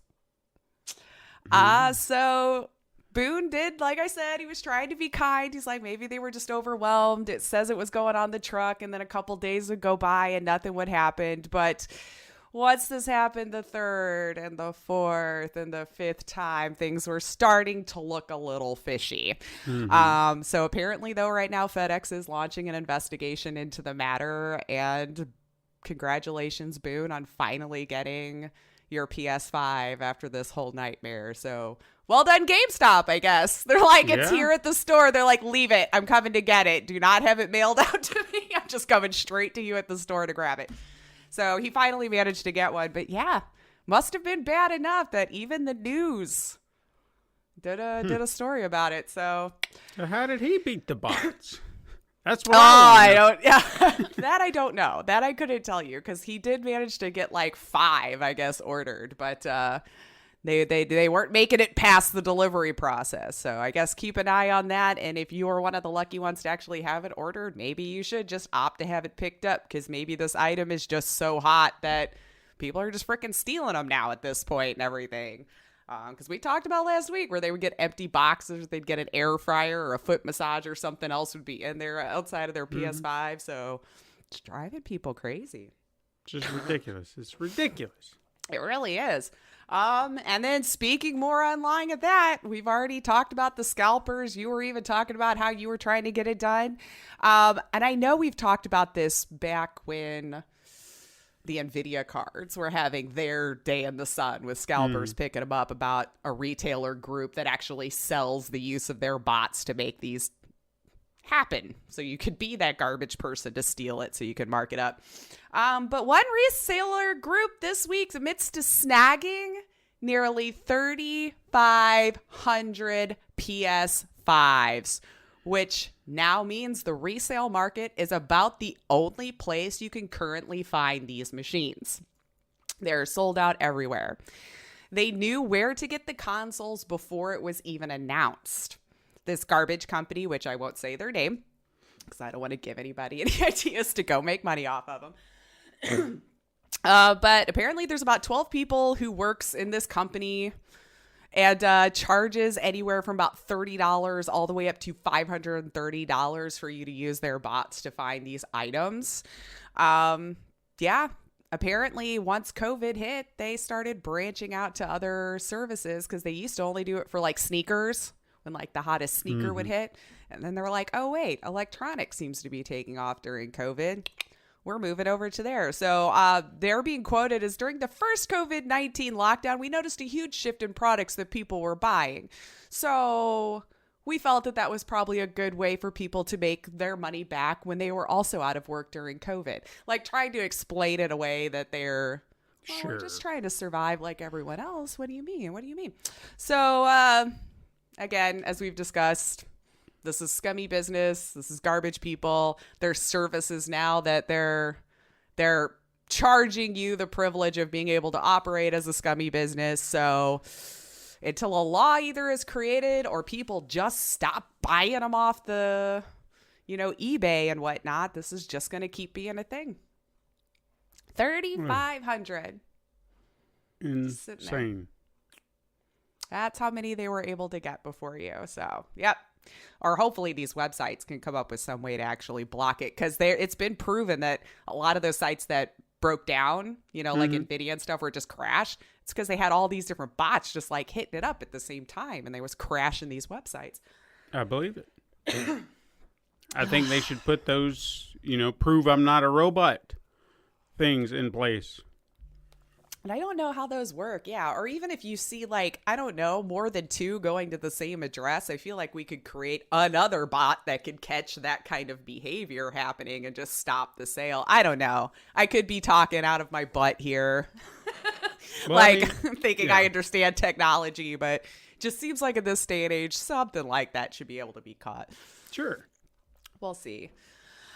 So Boone did, like I said, he was trying to be kind. He's like, maybe they were just overwhelmed. It says it was going on the truck, and then a couple days would go by and nothing would happen. But once this happened the third and the fourth and the fifth time, things were starting to look a little fishy. So apparently, though, right now FedEx is launching an investigation into the matter. And congratulations, Boone, on finally getting your PS5 after this whole nightmare. So well done, GameStop, I guess. They're like, it's here at the store. They're like, leave it. I'm coming to get it. Do not have it mailed out to me. I'm just coming straight to you at the store to grab it. So he finally managed to get one. But yeah, must have been bad enough that even the news did a story about it. So how did he beat the bots? That's what I don't. Yeah, that I don't know. That I couldn't tell you, because he did manage to get like 5, I guess, ordered, but they weren't making it past the delivery process. So I guess keep an eye on that. And if you are one of the lucky ones to actually have it ordered, maybe you should just opt to have it picked up, because maybe this item is just so hot that people are just freaking stealing them now at this point and everything. Because we talked about last week where they would get empty boxes, they'd get an air fryer or a foot massage or something else would be in there outside of their PS5. So it's driving people crazy. Just ridiculous. It's ridiculous. It really is. And then speaking more online of that, we've already talked about the scalpers. You were even talking about how you were trying to get it done. And I know we've talked about this back when the NVIDIA cards were having their day in the sun with scalpers picking them up, about a retailer group that actually sells the use of their bots to make these happen. So you could be that garbage person to steal it so you could mark it up. But one reseller group this week admits to snagging nearly 3,500 PS5s, which now means the resale market is about the only place you can currently find these machines. They're sold out everywhere. They knew where to get the consoles before it was even announced. This garbage company, which I won't say their name because I don't want to give anybody any ideas to go make money off of them. But apparently there's about 12 people who works in this company, and charges anywhere from about $30 all the way up to $530 for you to use their bots to find these items. Apparently once COVID hit, they started branching out to other services, because they used to only do it for like sneakers, when like the hottest sneaker would hit. And then they were like, oh wait, electronics seems to be taking off during COVID. We're moving over to there. So they're being quoted as, during the first COVID-19 lockdown, we noticed a huge shift in products that people were buying. So we felt that that was probably a good way for people to make their money back when they were also out of work during COVID. Like trying to explain it away that they're, we're just trying to survive like everyone else. What do you mean? What do you mean? So again, as we've discussed, this is scummy business. This is garbage people. There's services now that they're charging you the privilege of being able to operate as a scummy business. So until a law either is created or people just stop buying them off the, eBay and whatnot, this is just going to insane. 3,500. Insane. That's how many they were able to get before you. So, yep. Or hopefully these websites can come up with some way to actually block it, because it's been proven that a lot of those sites that broke down, like NVIDIA and stuff, where it just crashed, it's because they had all these different bots just like hitting it up at the same time, and they was crashing these websites. I believe it. I think they should put those, prove I'm not a robot things in place. And I don't know how those work. Yeah. Or even if you see more than 2 going to the same address, I feel like we could create another bot that could catch that kind of behavior happening and just stop the sale. I don't know. I could be talking out of my butt here. Well, thinking I understand technology, but just seems like in this day and age, something like that should be able to be caught. Sure. We'll see.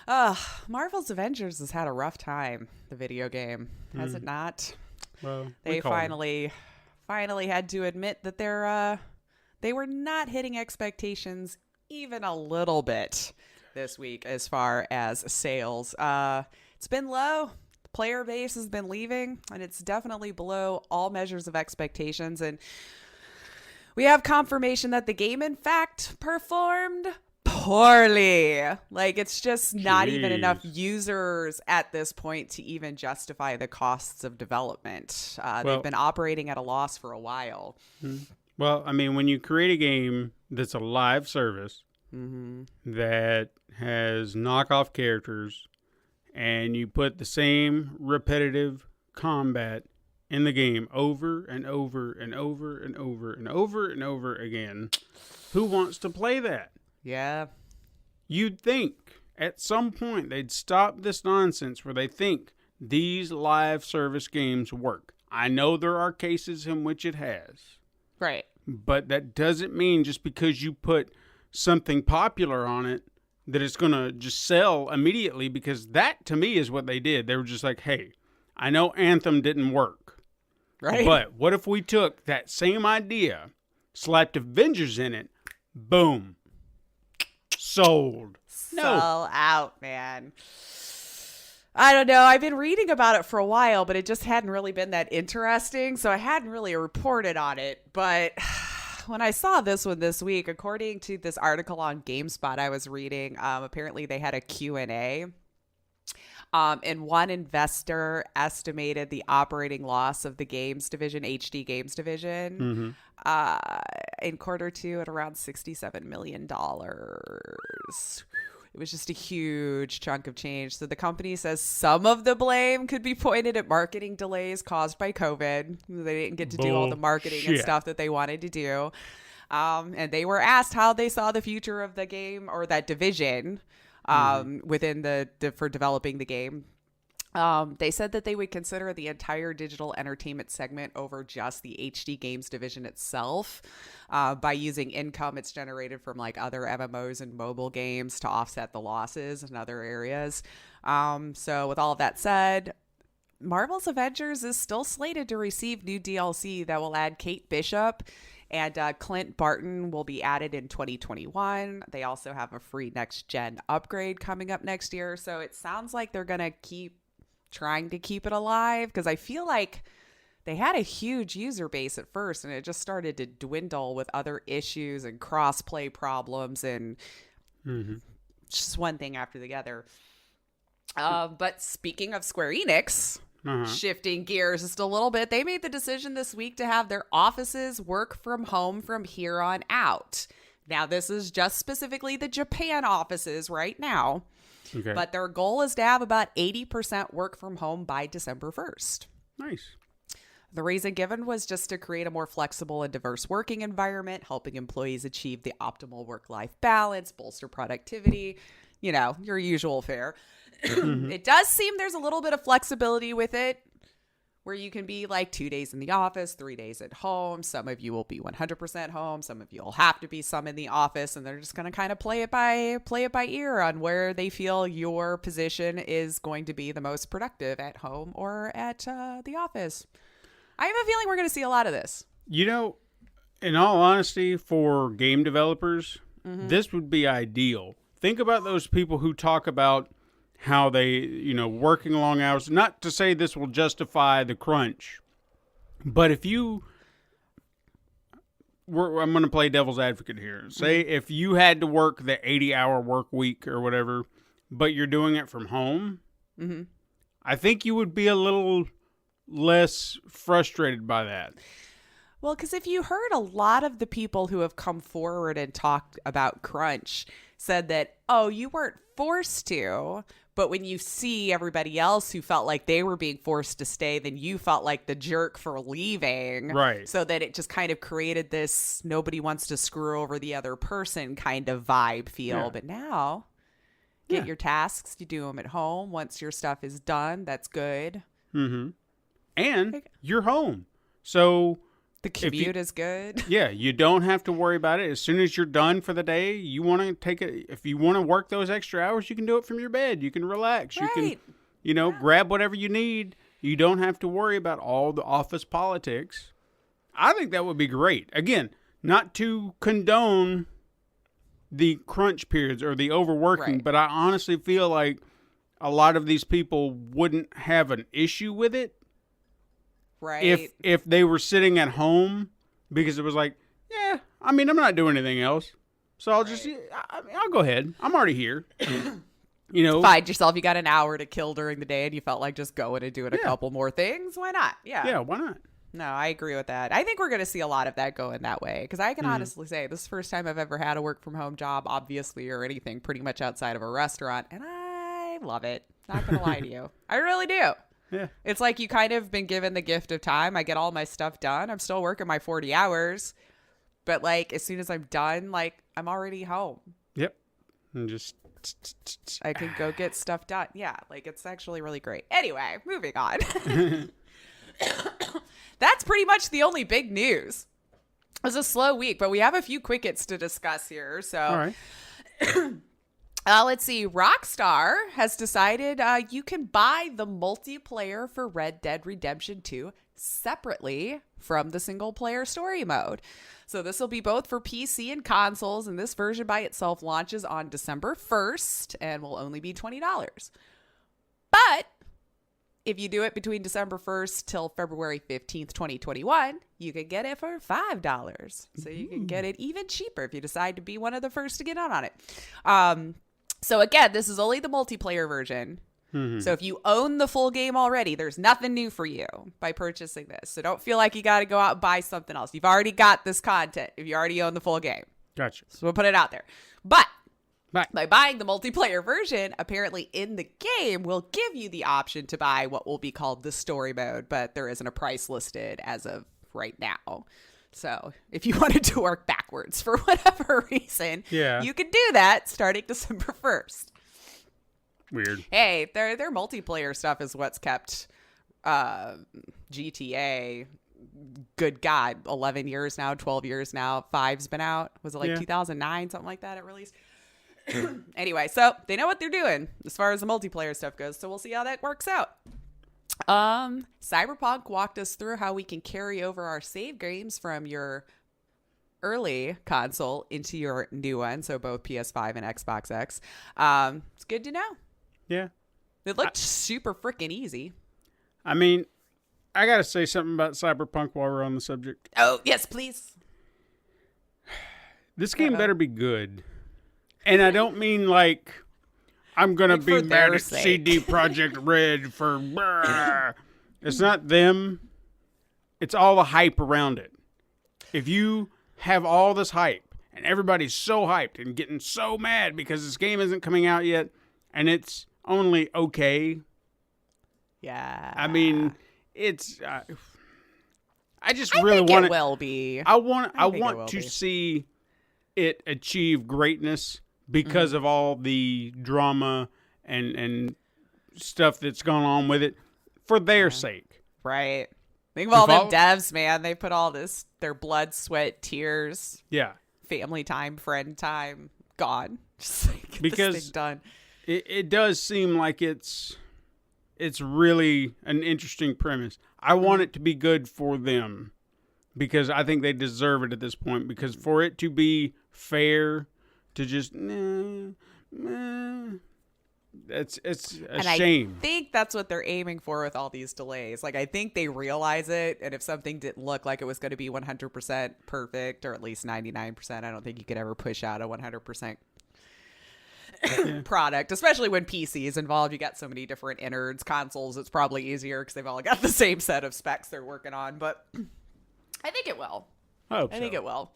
Marvel's Avengers has had a rough time, the video game. Has it not? Well, They finally had to admit that they were not hitting expectations even a little bit this week as far as sales. It's been low. The player base has been leaving, and it's definitely below all measures of expectations. And we have confirmation that the game, in fact, performed poorly. Like, it's just not even enough users at this point to even justify the costs of development. They've been operating at a loss for a while. Well, I mean, when you create a game that's a live service that has knockoff characters and you put the same repetitive combat in the game over and over and over and over and over and over again, who wants to play that? Yeah. You'd think at some point they'd stop this nonsense where they think these live service games work. I know there are cases in which it has. Right. But that doesn't mean just because you put something popular on it that it's going to just sell immediately, because that to me is what they did. They were just like, hey, I know Anthem didn't work. Right. But what if we took that same idea, slapped Avengers in it, boom, sold. Sell out, man. I don't know. I've been reading about it for a while, but it just hadn't really been that interesting. So I hadn't really reported on it. But when I saw this one this week, according to this article on GameSpot I was reading, apparently they had a Q&A. And one investor estimated the operating loss of the games division, HD games division, in quarter two at around $67 million. It was just a huge chunk of change. So the company says some of the blame could be pointed at marketing delays caused by COVID. They didn't get to do all the marketing and stuff that they wanted to do. And they were asked how they saw the future of the game or that division within for developing the game. They said that they would consider the entire digital entertainment segment over just the HD games division itself by using income it's generated from like other MMOs and mobile games to offset the losses in other areas. So with all of that said, Marvel's Avengers is still slated to receive new DLC that will add Kate Bishop, and Clint Barton will be added in 2021. They also have a free next-gen upgrade coming up next year. So it sounds like they're going to keep trying to keep it alive, because I feel like they had a huge user base at first and it just started to dwindle with other issues and cross-play problems and just one thing after the other. But speaking of Square Enix, shifting gears just a little bit, they made the decision this week to have their offices work from home from here on out. Now, this is just specifically the Japan offices right now. Okay. But their goal is to have about 80% work from home by December 1st. Nice. The reason given was just to create a more flexible and diverse working environment, helping employees achieve the optimal work-life balance, bolster productivity, you know, your usual fare. It does seem there's a little bit of flexibility with it, where you can be like 2 days in the office, 3 days at home. Some of you will be 100% home. Some of you will have to be some in the office, and they're just going to kind of play it by ear on where they feel your position is going to be the most productive, at home or at the office. I have a feeling we're going to see a lot of this. You know, in all honesty, for game developers, this would be ideal. Think about those people who talk about how they, you know, working long hours. Not to say this will justify the crunch, but if you, I'm going to play devil's advocate here. Say if you had to work the 80-hour work week or whatever, but you're doing it from home, I think you would be a little less frustrated by that. Well, because if you heard a lot of the people who have come forward and talked about crunch said that, oh, you weren't forced to, but when you see everybody else who felt like they were being forced to stay, then you felt like the jerk for leaving. Right. So that it just kind of created this nobody wants to screw over the other person kind of vibe feel. Yeah. But now, get your tasks, you do them at home. Once your stuff is done, that's good. And you're home. So The commute is good. Yeah, you don't have to worry about it. As soon as you're done for the day, you want to take it. If you want to work those extra hours, you can do it from your bed. You can relax. Right. You can, grab whatever you need. You don't have to worry about all the office politics. I think that would be great. Again, not to condone the crunch periods or the overworking, Right. but I honestly feel like a lot of these people wouldn't have an issue with it. Right. If they were sitting at home, because it was like, yeah, I mean, I'm not doing anything else, so I'll just, I'll go ahead. I'm already here. Find yourself, you got an hour to kill during the day and you felt like just going and doing a couple more things. Why not? Yeah, why not? No, I agree with that. I think we're going to see a lot of that going that way because I can honestly say this is the first time I've ever had a work from home job, obviously, or anything pretty much outside of a restaurant. And I love it. Not going to lie to you. I really do. Yeah. It's like you kind of been given the gift of time. I get all my stuff done. I'm still working my 40 hours. But like as soon as I'm done, like I'm already home. Yep. And just. I can go get stuff done. Yeah. Like it's actually really great. Anyway, moving on. That's pretty much the only big news. It was a slow week, but we have a few quickets to discuss here. So, All right. Let's see. Rockstar has decided you can buy the multiplayer for Red Dead Redemption 2 separately from the single player story mode. So this will be both for PC and consoles, and this version by itself launches on December 1st and will only be $20. But if you do it between December 1st till February 15th, 2021, you can get it for $5. So you can get it even cheaper if you decide to be one of the first to get out on it. So again, this is only the multiplayer version. So if you own the full game already, there's nothing new for you by purchasing this. So don't feel like you got to go out and buy something else. You've already got this content if you already own the full game. Gotcha. So we'll put it out there. But Right. by buying the multiplayer version, apparently in the game will give you the option to buy what will be called the story mode, but there isn't a price listed as of right now. So if you wanted to work backwards for whatever reason, you can do that starting December 1st. Weird. Hey, their multiplayer stuff is what's kept GTA, good God, 11 years now, 12 years now. 5's been out. Was it like 2009, something like that it released? Anyway, so they know what they're doing as far as the multiplayer stuff goes. So we'll see how that works out. Cyberpunk walked us through how we can carry over our save games from your early console into your new one. So both PS5 and Xbox X. It's good to know. Yeah. It looked super freaking easy. I mean, I got to say something about Cyberpunk while we're on the subject. Oh, yes, please. This game better be good. And I don't mean like I'm going to be mad at CD Projekt Red for... Brr. It's not them. It's all the hype around it. If you have all this hype and everybody's so hyped and getting so mad because this game isn't coming out yet and it's only okay. Yeah. I mean, it's... I just I really think want it will be. I want will to be. see it achieve greatness because of all the drama and stuff that's gone on with it for their sake. Right. Think of all them devs, man. They put all this, their blood, sweat, tears, family time, friend time, gone. Just like get because this thing done. It does seem like it's really an interesting premise. I want it to be good for them because I think they deserve it at this point. Because for it to be fair to just it's a shame. I think that's what they're aiming for with all these delays. Like I think they realize it, and if something didn't look like it was going to be 100% perfect or at least 99%, I don't think you could ever push out a 100% product, especially when PC is involved. You got so many different innards. Consoles, it's probably easier because they've all got the same set of specs they're working on, but I think it will. I think it will.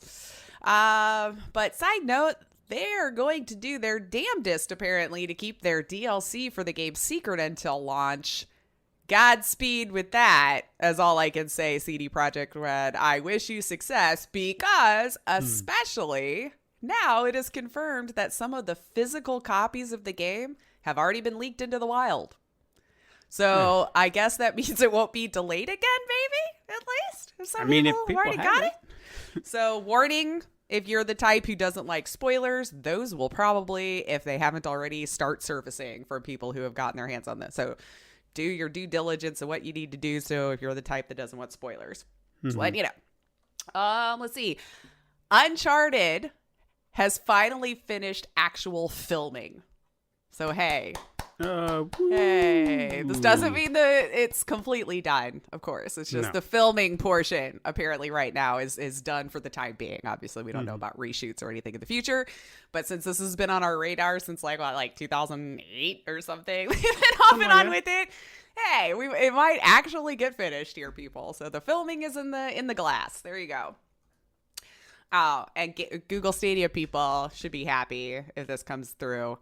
But side note, they're going to do their damnedest, apparently, to keep their DLC for the game secret until launch. Godspeed with that, as all I can say, CD Projekt Red. I wish you success because, especially... now it is confirmed that some of the physical copies of the game have already been leaked into the wild. So I guess that means it won't be delayed again, maybe, at least? Some I mean, if people people already have got it. it. So, warning, if you're the type who doesn't like spoilers, those will probably, if they haven't already, start surfacing for people who have gotten their hands on this. So, do your due diligence of what you need to do. So, if you're the type that doesn't want spoilers, just letting you know. Let's see. Uncharted has finally finished actual filming. So, hey. Hey, this doesn't mean that it's completely done, of course. It's just the filming portion, apparently, right now is done for the time being. Obviously, we don't know about reshoots or anything in the future. But since this has been on our radar since, like 2008 or something, we've been off and on with it. Hey, it might actually get finished here, people. So the filming is in the glass. There you go. Oh, and Google Stadia people should be happy if this comes through.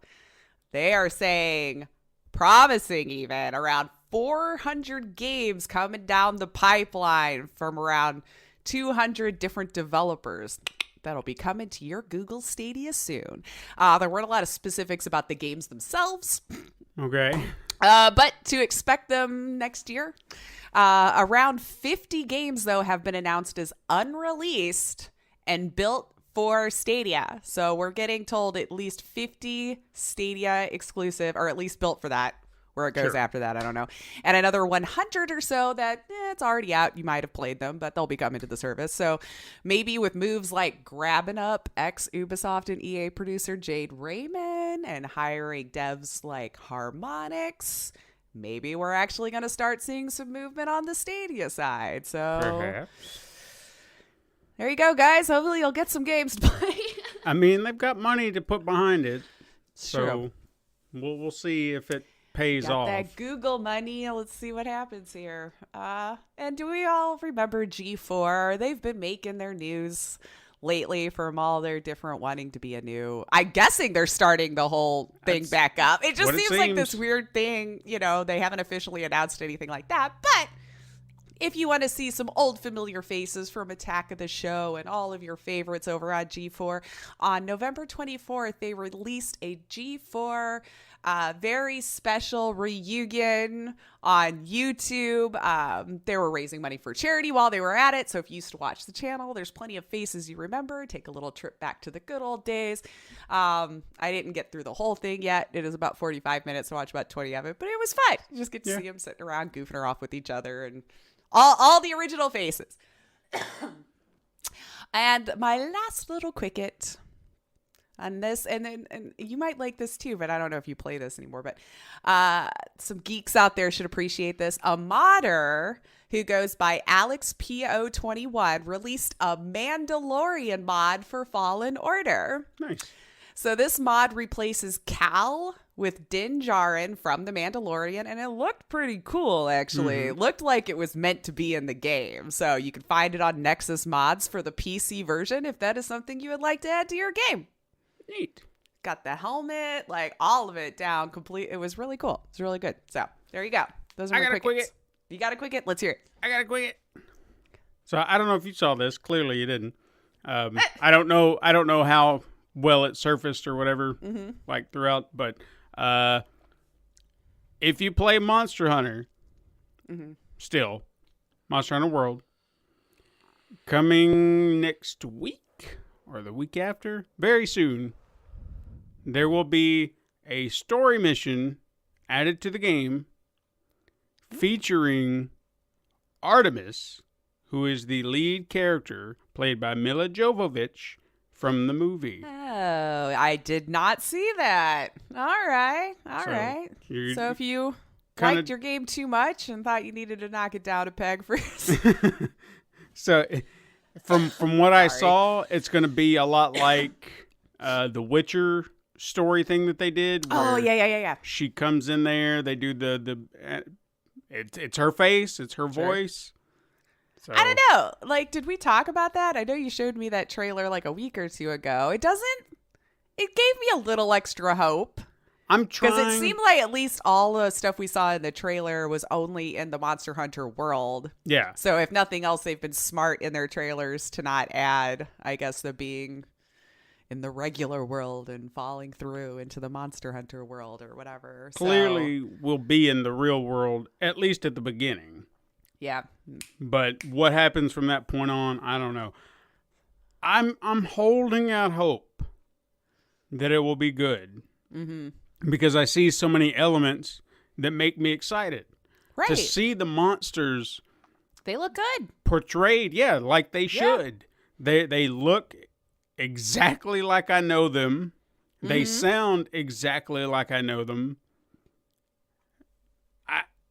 They are saying, promising even, around 400 games coming down the pipeline from around 200 different developers. That'll be coming to your Google Stadia soon. There weren't a lot of specifics about the games themselves. Okay. But to expect them next year. Around 50 games, though, have been announced as unreleased and built for Stadia. So we're getting told at least 50 Stadia exclusive, or at least built for that. Where it goes after that, I don't know. And another 100 or so that it's already out. You might have played them, but they'll be coming to the service. So maybe with moves like grabbing up ex-Ubisoft and EA producer Jade Raymond and hiring devs like Harmonix, maybe we're actually going to start seeing some movement on the Stadia side. So Perhaps. There you go, guys. Hopefully you'll get some games to play. I mean, they've got money to put behind it. So True. we'll see if it pays Got off. that Google money. Let's see what happens here. And do we all remember G4? They've been making their news lately from all their different wanting to be a new. I'm guessing they're starting the whole thing back up. It just seems like this weird thing. You know, they haven't officially announced anything like that. But if you want to see some old familiar faces from Attack of the Show and all of your favorites over on G4, on November 24th, they released a G4 very special reunion on YouTube. They were raising money for charity while they were at it. So if you used to watch the channel, there's plenty of faces you remember. Take a little trip back to the good old days. I didn't get through the whole thing yet. It is about 45 minutes to watch about 20 of it, but it was fun. You just get to see them sitting around goofing off with each other and all the original faces. And my last little quickie on this, and you might like this too, but I don't know if you play this anymore, but some geeks out there should appreciate this. A modder who goes by AlexPO21 released a Mandalorian mod for Fallen Order. Nice. So this mod replaces Cal with Din Djarin from The Mandalorian, and it looked pretty cool, actually. It looked like it was meant to be in the game. So you can find it on Nexus Mods for the PC version if that is something you would like to add to your game. Neat. Got the helmet, like all of it down complete. It was really cool. It's really good. So there you go. Those are I my got a quickies. quickie. You got a quickie? Let's hear it. I got a quickie. So I don't know if you saw this. Clearly you didn't. I don't know how well it surfaced or whatever, like throughout. But if you play Monster Hunter, still Monster Hunter World, coming next week or the week after, very soon, there will be a story mission added to the game featuring Artemis, who is the lead character played by Mila Jovovich from the movie. Oh, I did not see that. All right. So if you liked your game too much and thought you needed to knock it down a peg first. So from what I saw, it's going to be a lot like the Witcher story thing that they did. Oh, yeah. She comes in there, they do it's her face, it's her voice. So. I don't know. Like, did we talk about that? I know you showed me that trailer like a week or two ago. It gave me a little extra hope. I'm trying. Because it seemed like at least all the stuff we saw in the trailer was only in the Monster Hunter world. Yeah. So if nothing else, they've been smart in their trailers to not add, I guess, the being in the regular world and falling through into the Monster Hunter world or whatever. Clearly will be in the real world, at least at the beginning. Yeah. But what happens from that point on, I don't know. I'm holding out hope that it will be good. Because I see so many elements that make me excited. Right. To see the monsters They look good. portrayed, like they should. They look exactly like I know them. They sound exactly like I know them.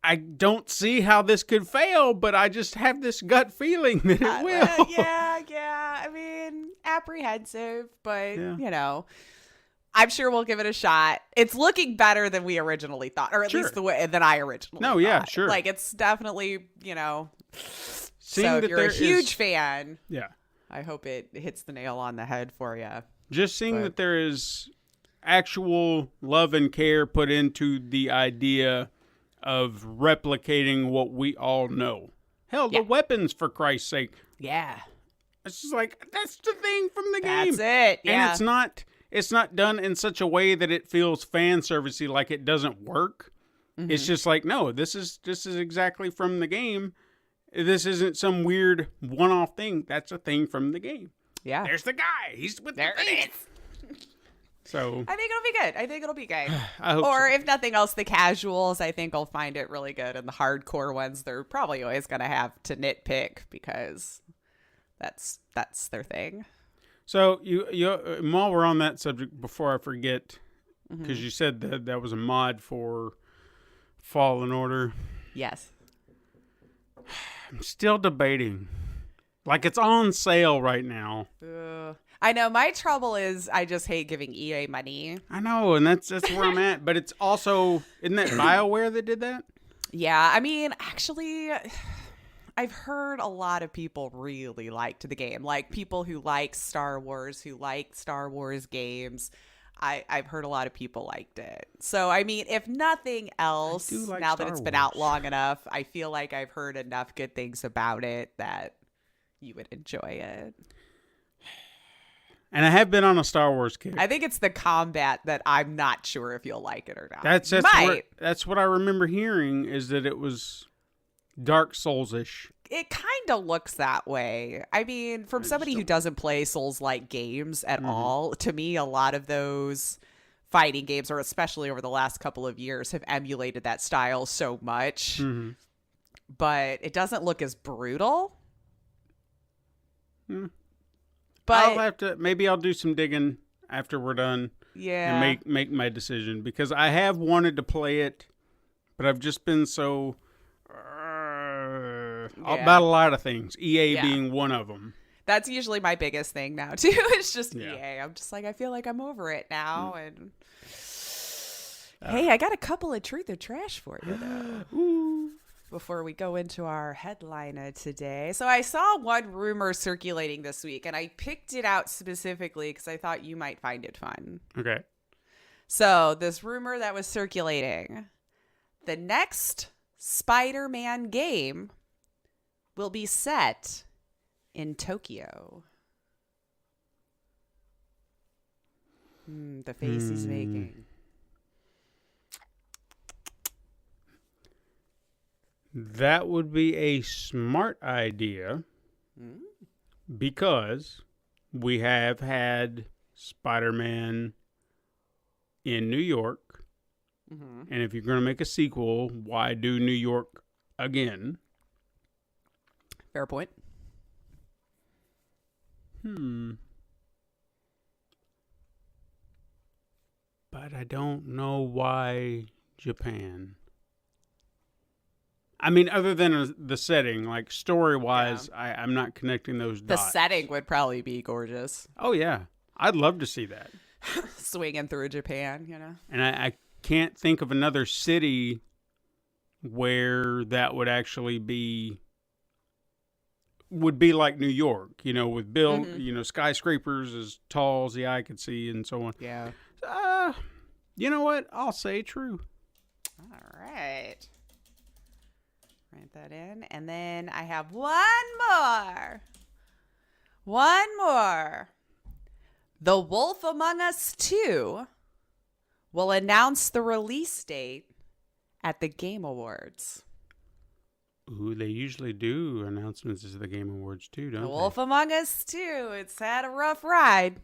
I don't see how this could fail, but I just have this gut feeling that it will. Yeah. I mean, apprehensive, but, you know, I'm sure we'll give it a shot. It's looking better than we originally thought, or at least the way that I originally thought. Sure. Like, it's definitely, you know, Seeing so that if you're a there huge is- fan, Yeah. I hope it hits the nail on the head for you. Just seeing that there is actual love and care put into the idea of replicating what we all know. Hell, the weapons, for Christ's sake. Yeah. It's just like, that's the thing from the game. That's it. Yeah. And it's not done in such a way that it feels fan servicey, like it doesn't work. It's just like, no, this is exactly from the game. This isn't some weird one-off thing. That's a thing from the game. Yeah. There's the guy. He's with There the thing. it is. So I think it'll be good. I think it'll be good. I hope Or so. if nothing else, the casuals, I think, will find it really good. And the hardcore ones, they're probably always going to have to nitpick because that's their thing. So you while we're on that subject, before I forget, because you said that was a mod for Fallen Order. Yes. I'm still debating. Like, it's on sale right now. I know. My trouble is I just hate giving EA money. I know, and that's where I'm at. But it's also, isn't that BioWare that did that? Yeah. I mean, actually, I've heard a lot of people really liked the game. Like people who like Star Wars, who like Star Wars games. I've heard a lot of people liked it. So, I mean, if nothing else, like now Star that it's been Wars. out long enough, I feel like I've heard enough good things about it that you would enjoy it. And I have been on a Star Wars kick. I think it's the combat that I'm not sure if you'll like it or not. That's what I remember hearing, is that it was Dark Souls-ish. It kind of looks that way. I mean, from somebody who doesn't play Souls-like games at all, to me, a lot of those fighting games, or especially over the last couple of years, have emulated that style so much. But it doesn't look as brutal. But Maybe I'll do some digging after we're done. Yeah. And make my decision, because I have wanted to play it, but I've just been so about a lot of things, EA being one of them. That's usually my biggest thing now too. It's just EA. I'm just like, I feel like I'm over it now. And hey, I got a couple of truth or trash for you though. Before we go into our headliner today. So I saw one rumor circulating this week, and I picked it out specifically because I thought you might find it fun. Okay. So this rumor that was circulating, the next Spider-Man game will be set in Tokyo. The face he's making. That would be a smart idea, because we have had Spider-Man in New York. And if you're going to make a sequel, why do New York again? Fair point. But I don't know why Japan. I mean, other than the setting, like story-wise, I'm not connecting those The dots. setting would probably be gorgeous. Oh, yeah. I'd love to see that. Swinging through Japan, you know? And I can't think of another city where that would actually would be like New York, you know, with skyscrapers as tall as the eye could see and so on. Yeah. You know what? I'll say true. All right. Write that in. And then I have one more. The Wolf Among Us 2 will announce the release date at the Game Awards. Ooh, they usually do announcements at the Game Awards too, don't The they? Wolf Among Us 2. It's had a rough ride.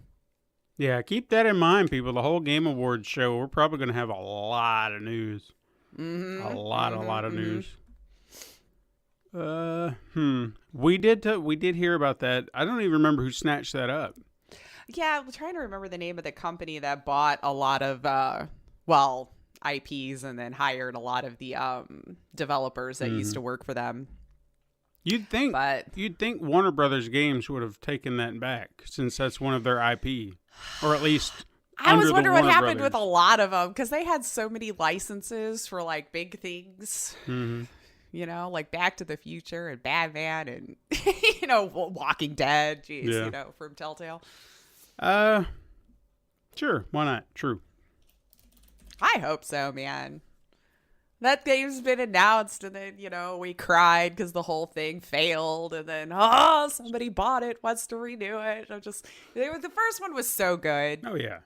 Yeah, keep that in mind, people. The whole Game Awards show, we're probably going to have a lot of news. Mm-hmm. A lot of news. We did hear about that. I don't even remember who snatched that up. Yeah, I'm trying to remember the name of the company that bought a lot of, IPs and then hired a lot of the developers that used to work for them. You'd think But Warner Brothers Games would have taken that back, since that's one of their IP, or at least I was under the wondering what Warner happened Brothers. with a lot of them because they had so many licenses for like big things. Mm-hmm. You know, like Back to the Future and Batman and, Walking Dead. Jeez, Yeah. From Telltale. Sure, why not? True. I hope so, man. That game's been announced, and then, we cried because the whole thing failed, and then, somebody bought it, wants to renew it. The first one was so good. Oh yeah,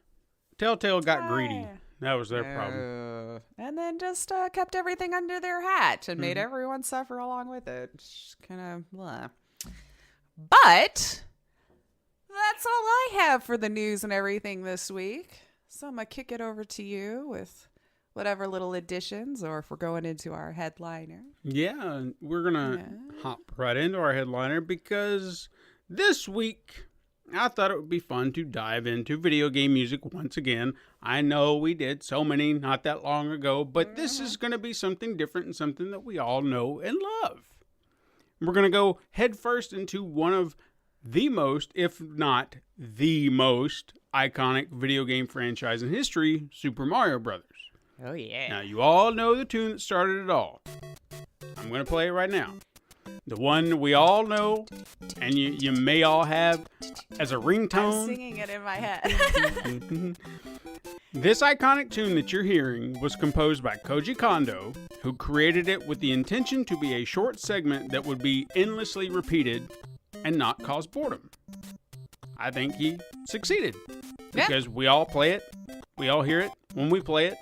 Telltale got greedy. That was their problem. And then just kept everything under their hat and made everyone suffer along with it. Kind of blah. But that's all I have for the news and everything this week. So I'm going to kick it over to you with whatever little additions, or if we're going into our headliner. Yeah, we're going to hop right into our headliner because this week I thought it would be fun to dive into video game music once again. I know we did so many not that long ago, but this is going to be something different and something that we all know and love. We're going to go headfirst into one of the most, if not the most, iconic video game franchise in history, Super Mario Brothers. Oh, yeah. Now, you all know the tune that started it all. I'm going to play it right now. The one we all know, and you may all have as a ringtone. I'm singing it in my head. This iconic tune that you're hearing was composed by Koji Kondo, who created it with the intention to be a short segment that would be endlessly repeated and not cause boredom. I think he succeeded because we all play it, we all hear it when we play it,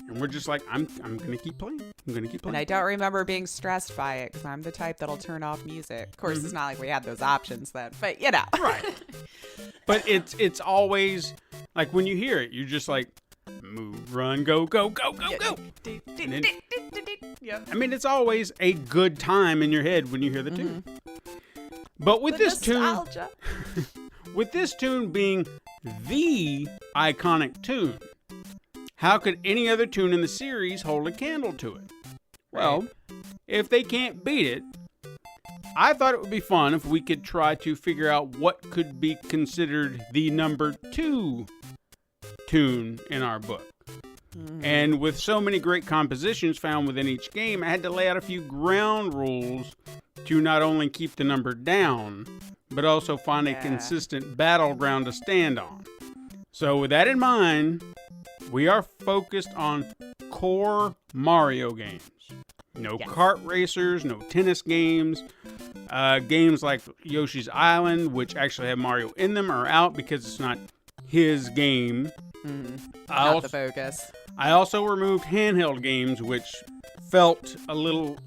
and we're just like, I'm going to keep playing. I'm going to keep playing. And I don't remember being stressed by it because I'm the type that'll turn off music. Of course, it's not like we had those options then, but Right. But it's always like when you hear it, you're just like, move, run, go, go, go, go, go. And then, I mean, it's always a good time in your head when you hear the tune. But with this nostalgia. with this tune being the iconic tune, how could any other tune in the series hold a candle to it? Well, if they can't beat it, I thought it would be fun if we could try to figure out what could be considered the number 2 tune in our book. And with so many great compositions found within each game, I had to lay out a few ground rules to not only keep the number down, but also find a consistent battleground to stand on. So with that in mind, we are focused on core Mario games. No kart racers, no tennis games. Games like Yoshi's Island, which actually have Mario in them, are out because it's not his game. Not the focus. I also removed handheld games, which felt a little...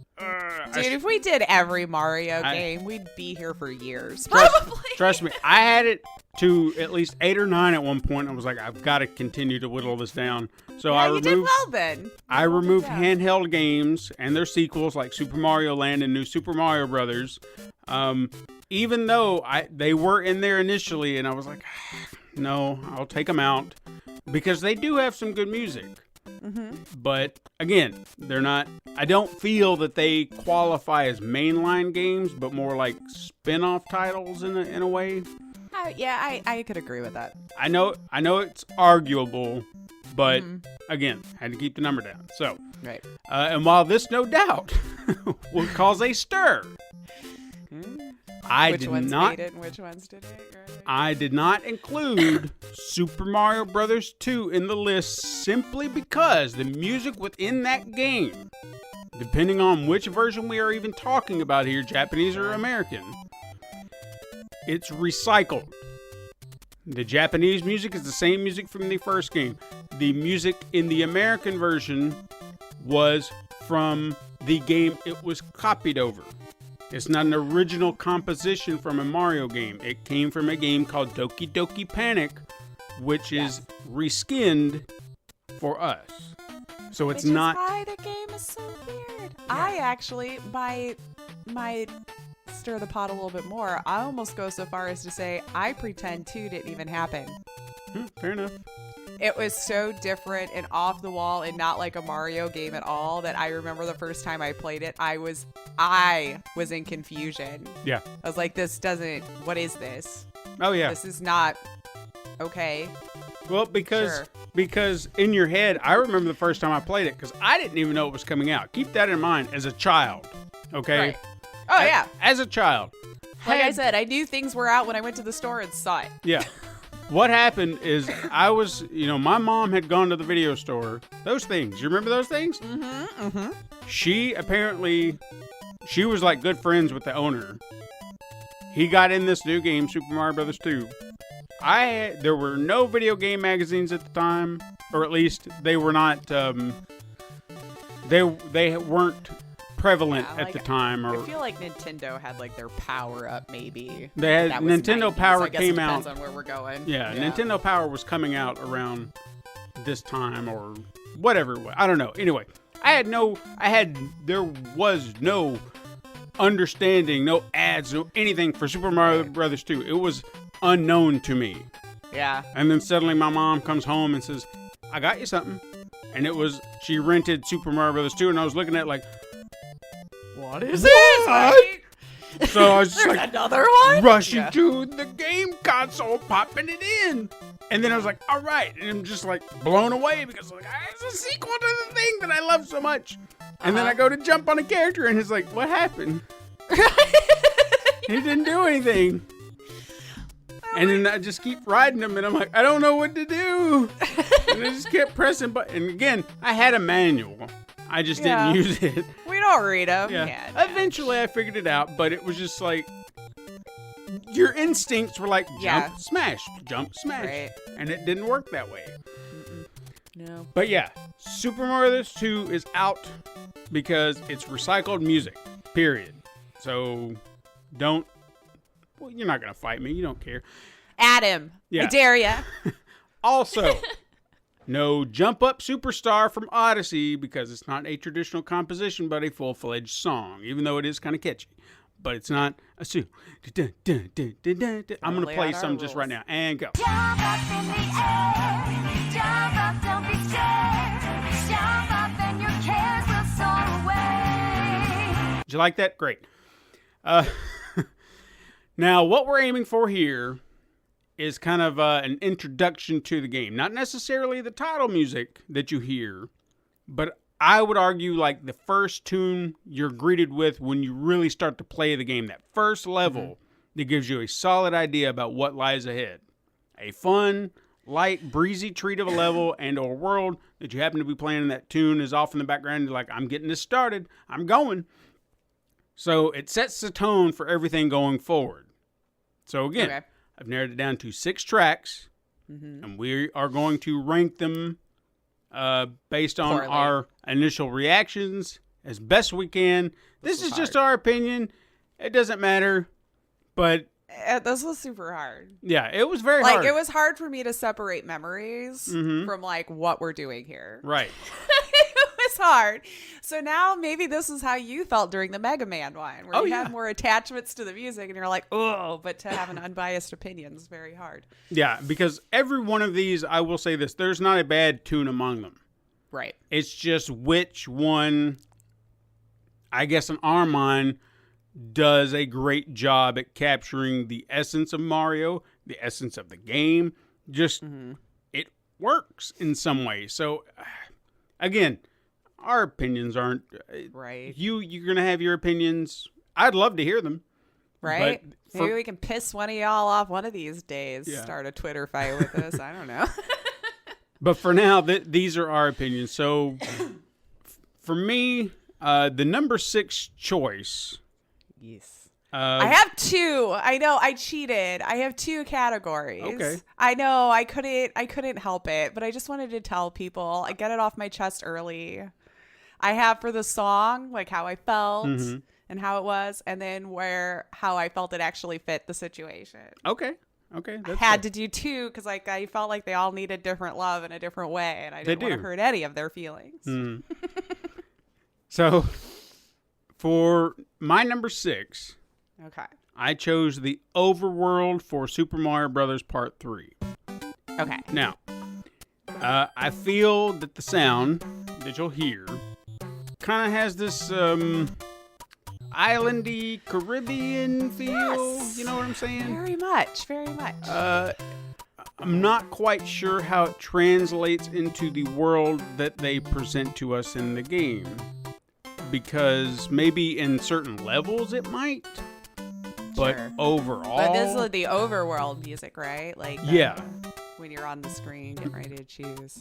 Dude, if we did every Mario game, we'd be here for years. Probably. Trust me, I had it to at least 8 or 9 at one point. I was like, I've got to continue to whittle this down. So You did well then. I removed handheld games and their sequels like Super Mario Land and New Super Mario Brothers. Even though they were in there initially, and I was like, no, I'll take them out because they do have some good music. But again, they're not. I don't feel that they qualify as mainline games, but more like spin-off titles in a way. I could agree with that. I know it's arguable, but again, had to keep the number down. So, Right. And while this no doubt will cause a stir, Which ones made it and which ones didn't? Right? I did not include Super Mario Brothers 2 in the list simply because the music within that game, depending on which version we are even talking about here, Japanese or American, it's recycled. The Japanese music is the same music from the first game. The music in the American version was from the game it was copied over. It's not an original composition from a Mario game. It came from a game called Doki Doki Panic, which is reskinned for us. So it's not. Which is why the game is so weird. I actually might stir the pot a little bit more. I almost go so far as to say I pretend 2 didn't even happen. Fair enough. It was so different and off the wall and not like a Mario game at all that I remember the first time I played it, I was in confusion. Yeah. I was like, what is this? Oh, yeah. This is not okay. Well, because in your head, I remember the first time I played it because I didn't even know it was coming out. Keep that in mind as a child, okay? Right. Oh, yeah. As a child. Like I said, I knew things were out when I went to the store and saw it. Yeah. What happened is I was, my mom had gone to the video store. Those things. You remember those things? Mm-hmm. Mm-hmm. She was like good friends with the owner. He got in this new game, Super Mario Brothers 2. There were no video game magazines at the time, or at least they were not, they weren't prevalent at the time. Or I feel like Nintendo had like their Power Up, maybe. They had Nintendo 90s, Power I guess came it depends out. on where we're going. Yeah, Nintendo Power was coming out around this time or whatever it was. I don't know. Anyway, there was no understanding, no ads, no anything for Super Mario Brothers 2. It was unknown to me. Yeah. And then suddenly my mom comes home and says, I got you something. And she rented Super Mario Brothers 2, and I was looking at it like, what is this? Right? So I was just like, another one? rushing to the game console, popping it in. And then I was like, all right. And I'm just like blown away because like, it's a sequel to the thing that I love so much. And then I go to jump on a character and it's like, what happened? He didn't do anything. And then I just keep riding him and I'm like, I don't know what to do. And I just kept pressing buttons. And again, I had a manual. I just didn't use it. We don't read them. Yeah. Eventually I figured it out, but it was just like, your instincts were like, jump, smash, jump, smash. Right. And it didn't work that way. No. But yeah, Super Mario Bros. 2 is out because it's recycled music, period. So you're not going to fight me. You don't care. Adam, Yeah. I dare ya. Also, no Jump Up Superstar from Odyssey because it's not a traditional composition but a full-fledged song, even though it is kind of catchy. But it's not a I'm going to play some just right now. And go. Jump up in the air, jump up, don't be scared. Jump up and your cares will soar away. Did you like that? Great. Now, what we're aiming for here is kind of an introduction to the game. Not necessarily the title music that you hear, but I would argue like the first tune you're greeted with when you really start to play the game. That first level that gives you a solid idea about what lies ahead. A fun, light, breezy treat of a level and or world that you happen to be playing, and that tune is off in the background. You're like, I'm getting this started. I'm going. So it sets the tone for everything going forward. So again, I've narrowed it down to 6 tracks, and we are going to rank them based on our initial reactions as best we can. This is just our opinion. It doesn't matter, but This was super hard. yeah, it was very hard. Like, it was hard for me to separate memories from, like, what we're doing here. Right. It was hard. So now maybe this is how you felt during the Mega Man one, where you had more attachments to the music, and you're like, oh, but to have an unbiased opinion is very hard. Yeah, because every one of these, I will say this, there's not a bad tune among them. Right. It's just which one, I guess in our mind, does a great job at capturing the essence of Mario, the essence of the game. Just, it works in some way. So, again, our opinions aren't... Right. You're going to have your opinions. I'd love to hear them. Right? But Maybe we can piss one of y'all off one of these days. Yeah. Start a Twitter fight with us. I don't know. But for now, these are our opinions. So, for me, the number 6 choice... Yes. I have 2. I know I cheated. I have 2 categories. Okay. I know I couldn't help it, but I just wanted to tell people. I get it off my chest early. I have for the song, like how I felt Mm-hmm. and how it was, and then how I felt it actually fit the situation. Okay. I That's had fair. to do two because like I felt like they all needed different love in a different way, and I They didn't want to do. hurt any of their feelings. Mm. So, for my number 6, Okay. I chose the overworld for Super Mario Brothers Part 3. Okay. Now, I feel that the sound that you'll hear kind of has this islandy Caribbean feel. Yes. You know what I'm saying? Very much. Very much. I'm not quite sure how it translates into the world that they present to us in the game. Because maybe in certain levels it might. But Sure. overall... But this is the overworld music, right? Like Yeah. when you're on the screen getting ready to choose.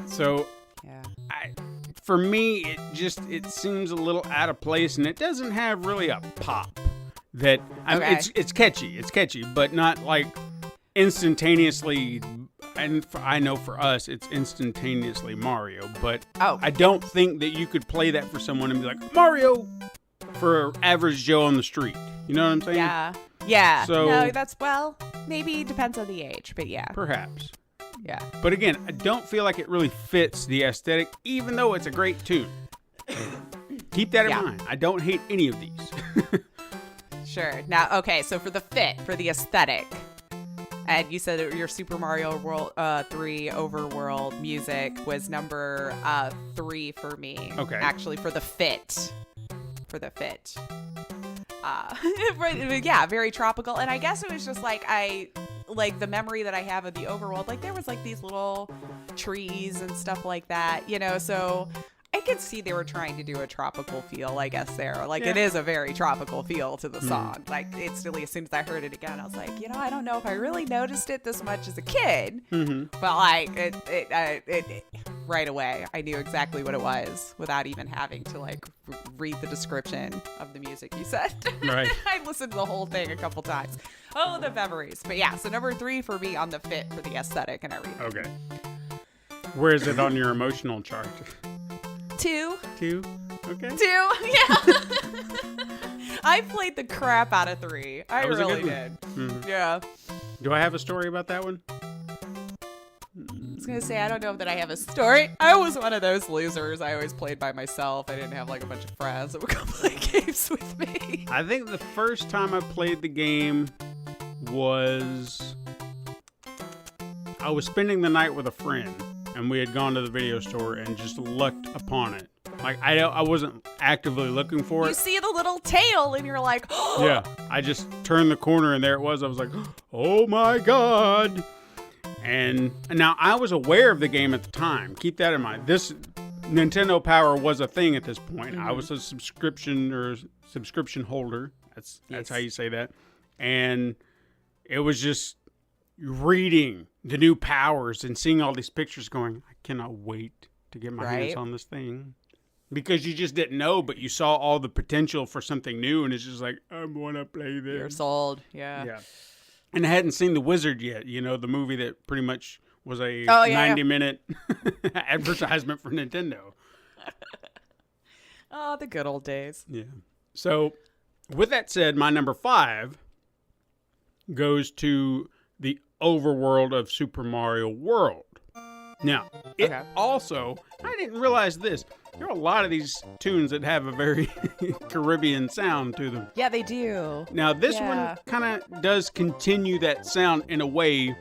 So... Yeah. For me, it seems a little out of place, and it doesn't have really a pop. That Okay. it's catchy, but not like instantaneously. And I know for us, it's instantaneously Mario. But Oh. I don't think that you could play that for someone and be like Mario for average Joe on the street. You know what I'm saying? Yeah. Yeah. So- no, that's maybe depends on the age, but yeah. Perhaps. Yeah. But again, I don't feel like it really fits the aesthetic, even though it's a great tune. Keep that in Yeah. mind. I don't hate any of these. Sure. Now, okay, so for the fit, for the aesthetic, and you said that your Super Mario World 3 Overworld music was number 3 for me. Okay. Actually, for the fit. Right, yeah, very tropical. And I guess it was just like the memory that I have of the overworld, like there was like these little trees and stuff like that, so I could see they were trying to do a tropical feel, I guess there. Like it Yeah. is a very tropical feel to the song. Like instantly, as soon as I heard it again, I was like, I don't know if I really noticed it this much as a kid, but like it right away, I knew exactly what it was without even having to like read the description of the music you said. Right. I listened to the whole thing a couple times. Oh, the memories. But yeah, so number 3 for me on the fit for the aesthetic and everything. Okay. Where is it on your emotional chart? 2. 2? Okay. 2, yeah. I played the crap out of 3. I That was a really good did. one. Mhm. Yeah. Do I have a story about that one? I was gonna say, I don't know that I have a story. I was one of those losers. I always played by myself. I didn't have like a bunch of friends that would come play games with me. I think the first time I played the game was... I was spending the night with a friend, and we had gone to the video store and just looked upon it. Like, I wasn't actively looking for You it. see the little tail, and you're like, oh, Yeah, I just turned the corner and there it was. I was like, oh my God. And now I was aware of the game at the time. Keep that in mind. This Nintendo Power was a thing at this point. I was a subscription holder. That's Yes. how you say that. And it was just reading the new powers and seeing all these pictures going, I cannot wait to get my hands Right. on this thing. Because you just didn't know, but you saw all the potential for something new, and it's just like, I want to play this. you're sold. Yeah. Yeah. And I hadn't seen The Wizard yet, the movie that pretty much was a Oh, yeah, 90-minute advertisement for Nintendo. Oh, the good old days. Yeah. So, with that said, my number 5 goes to the overworld of Super Mario World. Now, it Okay. also, I didn't realize this, there are a lot of these tunes that have a very Caribbean sound to them. Yeah, they do. Now, this Yeah. one kind of does continue that sound in a way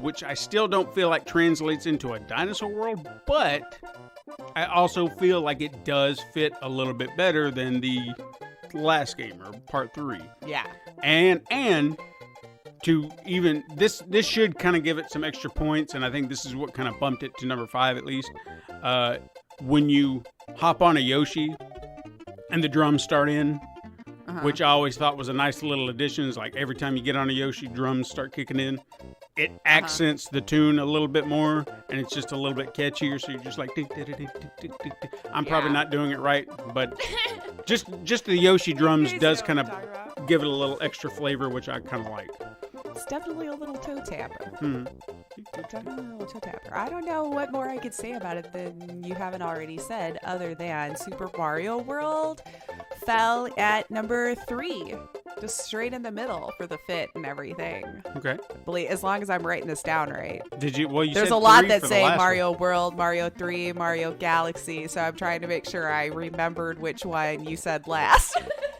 which I still don't feel like translates into a dinosaur world, but I also feel like it does fit a little bit better than the last game, or part 3. Yeah. And to even, this should kind of give it some extra points, and I think this is what kind of bumped it to number 5 at least. When you hop on a Yoshi and the drums start in, which I always thought was a nice little addition. It's like every time you get on a Yoshi, drums start kicking in. It accents the tune a little bit more, and it's just a little bit catchier. So you're just like, tick, tick, tick, tick, tick, tick, tick. I'm probably Yeah. not doing it right, but just the Yoshi drums You does see kind what of I'm talking about. give it a little extra flavor, which I kind of like. It's definitely a little toe tapper. Hmm. Definitely a little toe tapper. I don't know what more I could say about it than you haven't already said, other than Super Mario World fell at number 3. Just straight in the middle for the fit and everything. Okay. As long as I'm writing this down right. Did you? Well, you There's said a lot 3 that for the say last Mario one. World, Mario 3, Mario Galaxy, so I'm trying to make sure I remembered which one you said last.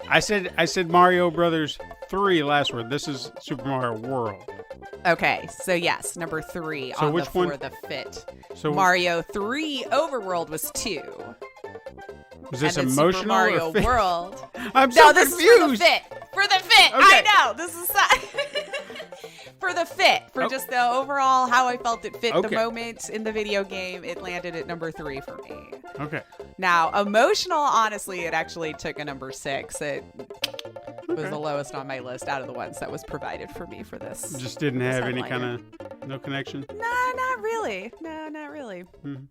I said Mario Brothers 3 last word. This is Super Mario World. Okay, so yes, number 3 So on which the one- for the fit. So Mario 3 Overworld was 2. was this and then emotional Super Mario or fit? World. I'm so No, this confused. is for the fit. For the fit. Okay. I know. This is for the fit. For Oh. just the overall how I felt it fit Okay. the moment in the video game. It landed at number 3 for me. Okay. Now, emotional, honestly, it actually took a number 6. It was Okay. the lowest on my list out of the ones that was provided for me for this. Just didn't have any headliner. kind of no connection. Nah, not really. No, not really. Mhm.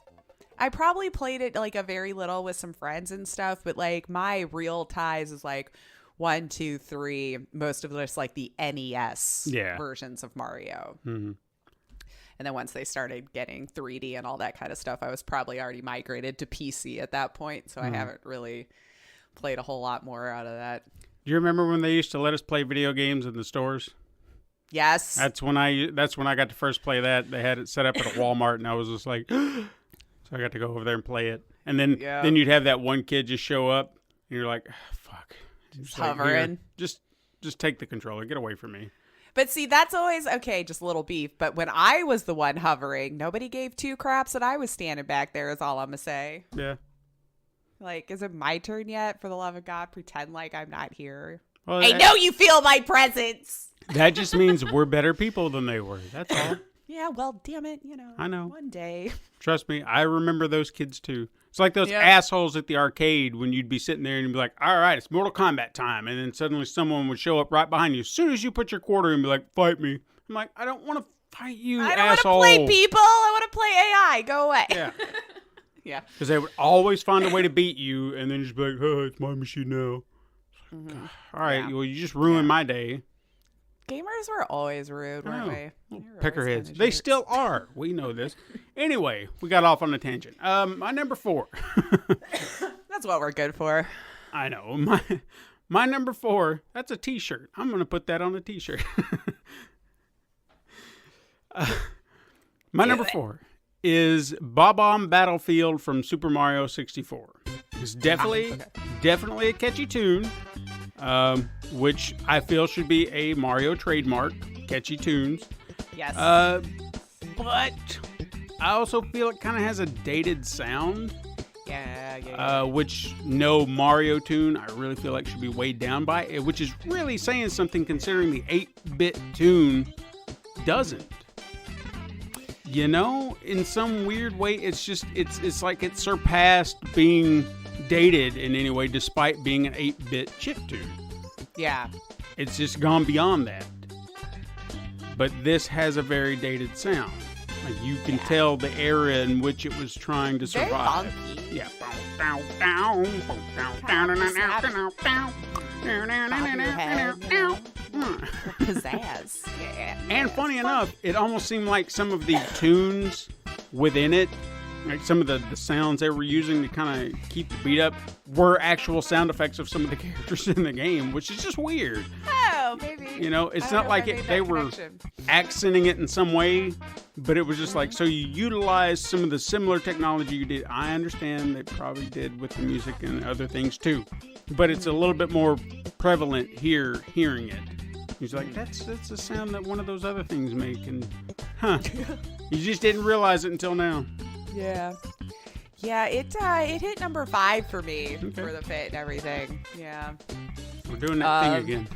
I probably played it like a very little with some friends and stuff, but like my real ties is like 1, 2, 3. Most of this like the NES Yeah. versions of Mario. Hmm. And then once they started getting 3D and all that kind of stuff, I was probably already migrated to PC at that point, so I haven't really played a whole lot more out of that. Do you remember when they used to let us play video games in the stores? Yes. That's when I got to first play that. They had it set up at a Walmart, and I was just like, so I got to go over there and play it. And then Yeah. then you'd have that one kid just show up, and you're like, fuck, just like, hovering. here, just take the controller, get away from me. But see, that's always okay, just a little beef. But when I was the one hovering, nobody gave 2 craps that I was standing back there, is all I'm going to say. Yeah. Like, is it my turn yet? For the love of God, pretend like I'm not here. Well, I know you feel my presence. that just means we're better people than they were. That's all. Yeah, well, damn it, I know. one day. Trust me, I remember those kids too. It's like those Yeah. assholes at the arcade when you'd be sitting there and you'd be like, all right, it's Mortal Kombat time. And then suddenly someone would show up right behind you as soon as you put your quarter in and be like, fight me. I'm like, I don't want to fight you, I don't asshole. want to play people. I want to play AI. Go away. Yeah. Yeah. Because they would always find a way to beat you and then just be like, oh, it's my machine now. All right, Yeah. well, you just ruined my day. Gamers were always rude, I weren't know. we? They were always Peckerheads. kinda They jerks. still are. We know this. Anyway, we got off on a tangent. My number 4. That's what we're good for. I know. My number 4, that's a t-shirt. I'm going to put that on a t-shirt. My number 4 is Bob-omb Battlefield from Super Mario 64. It's definitely a catchy tune, which I feel should be a Mario trademark, catchy tunes. Yes. But I also feel it kind of has a dated sound. yeah. Which no Mario tune I really feel like should be weighed down by, which is really saying something considering the 8-bit tune doesn't. You know, in some weird way, it's like it surpassed being dated in any way, despite being an 8-bit chip tune. Yeah. It's just gone beyond that. But this has a very dated sound. Like you can tell the era in which it was trying to Very survive. funky. Yeah. Pizzazz. Yeah. And funny enough, it almost seemed like some of the tunes within it, like some of the sounds they were using to kind of keep the beat up, were actual sound effects of some of the characters in the game, which is just weird. Oh, maybe. You know, it's I don't not know like if I made they that were connection. accenting it in some way, but it was just like, so you utilized some of the similar technology you did. I understand they probably did with the music and other things too, but it's a little bit more prevalent here hearing it. He's like, that's a sound that one of those other things make, and you just didn't realize it until now. Yeah. Yeah, it hit number 5 for me for the fit and everything. Yeah. We're doing that thing again.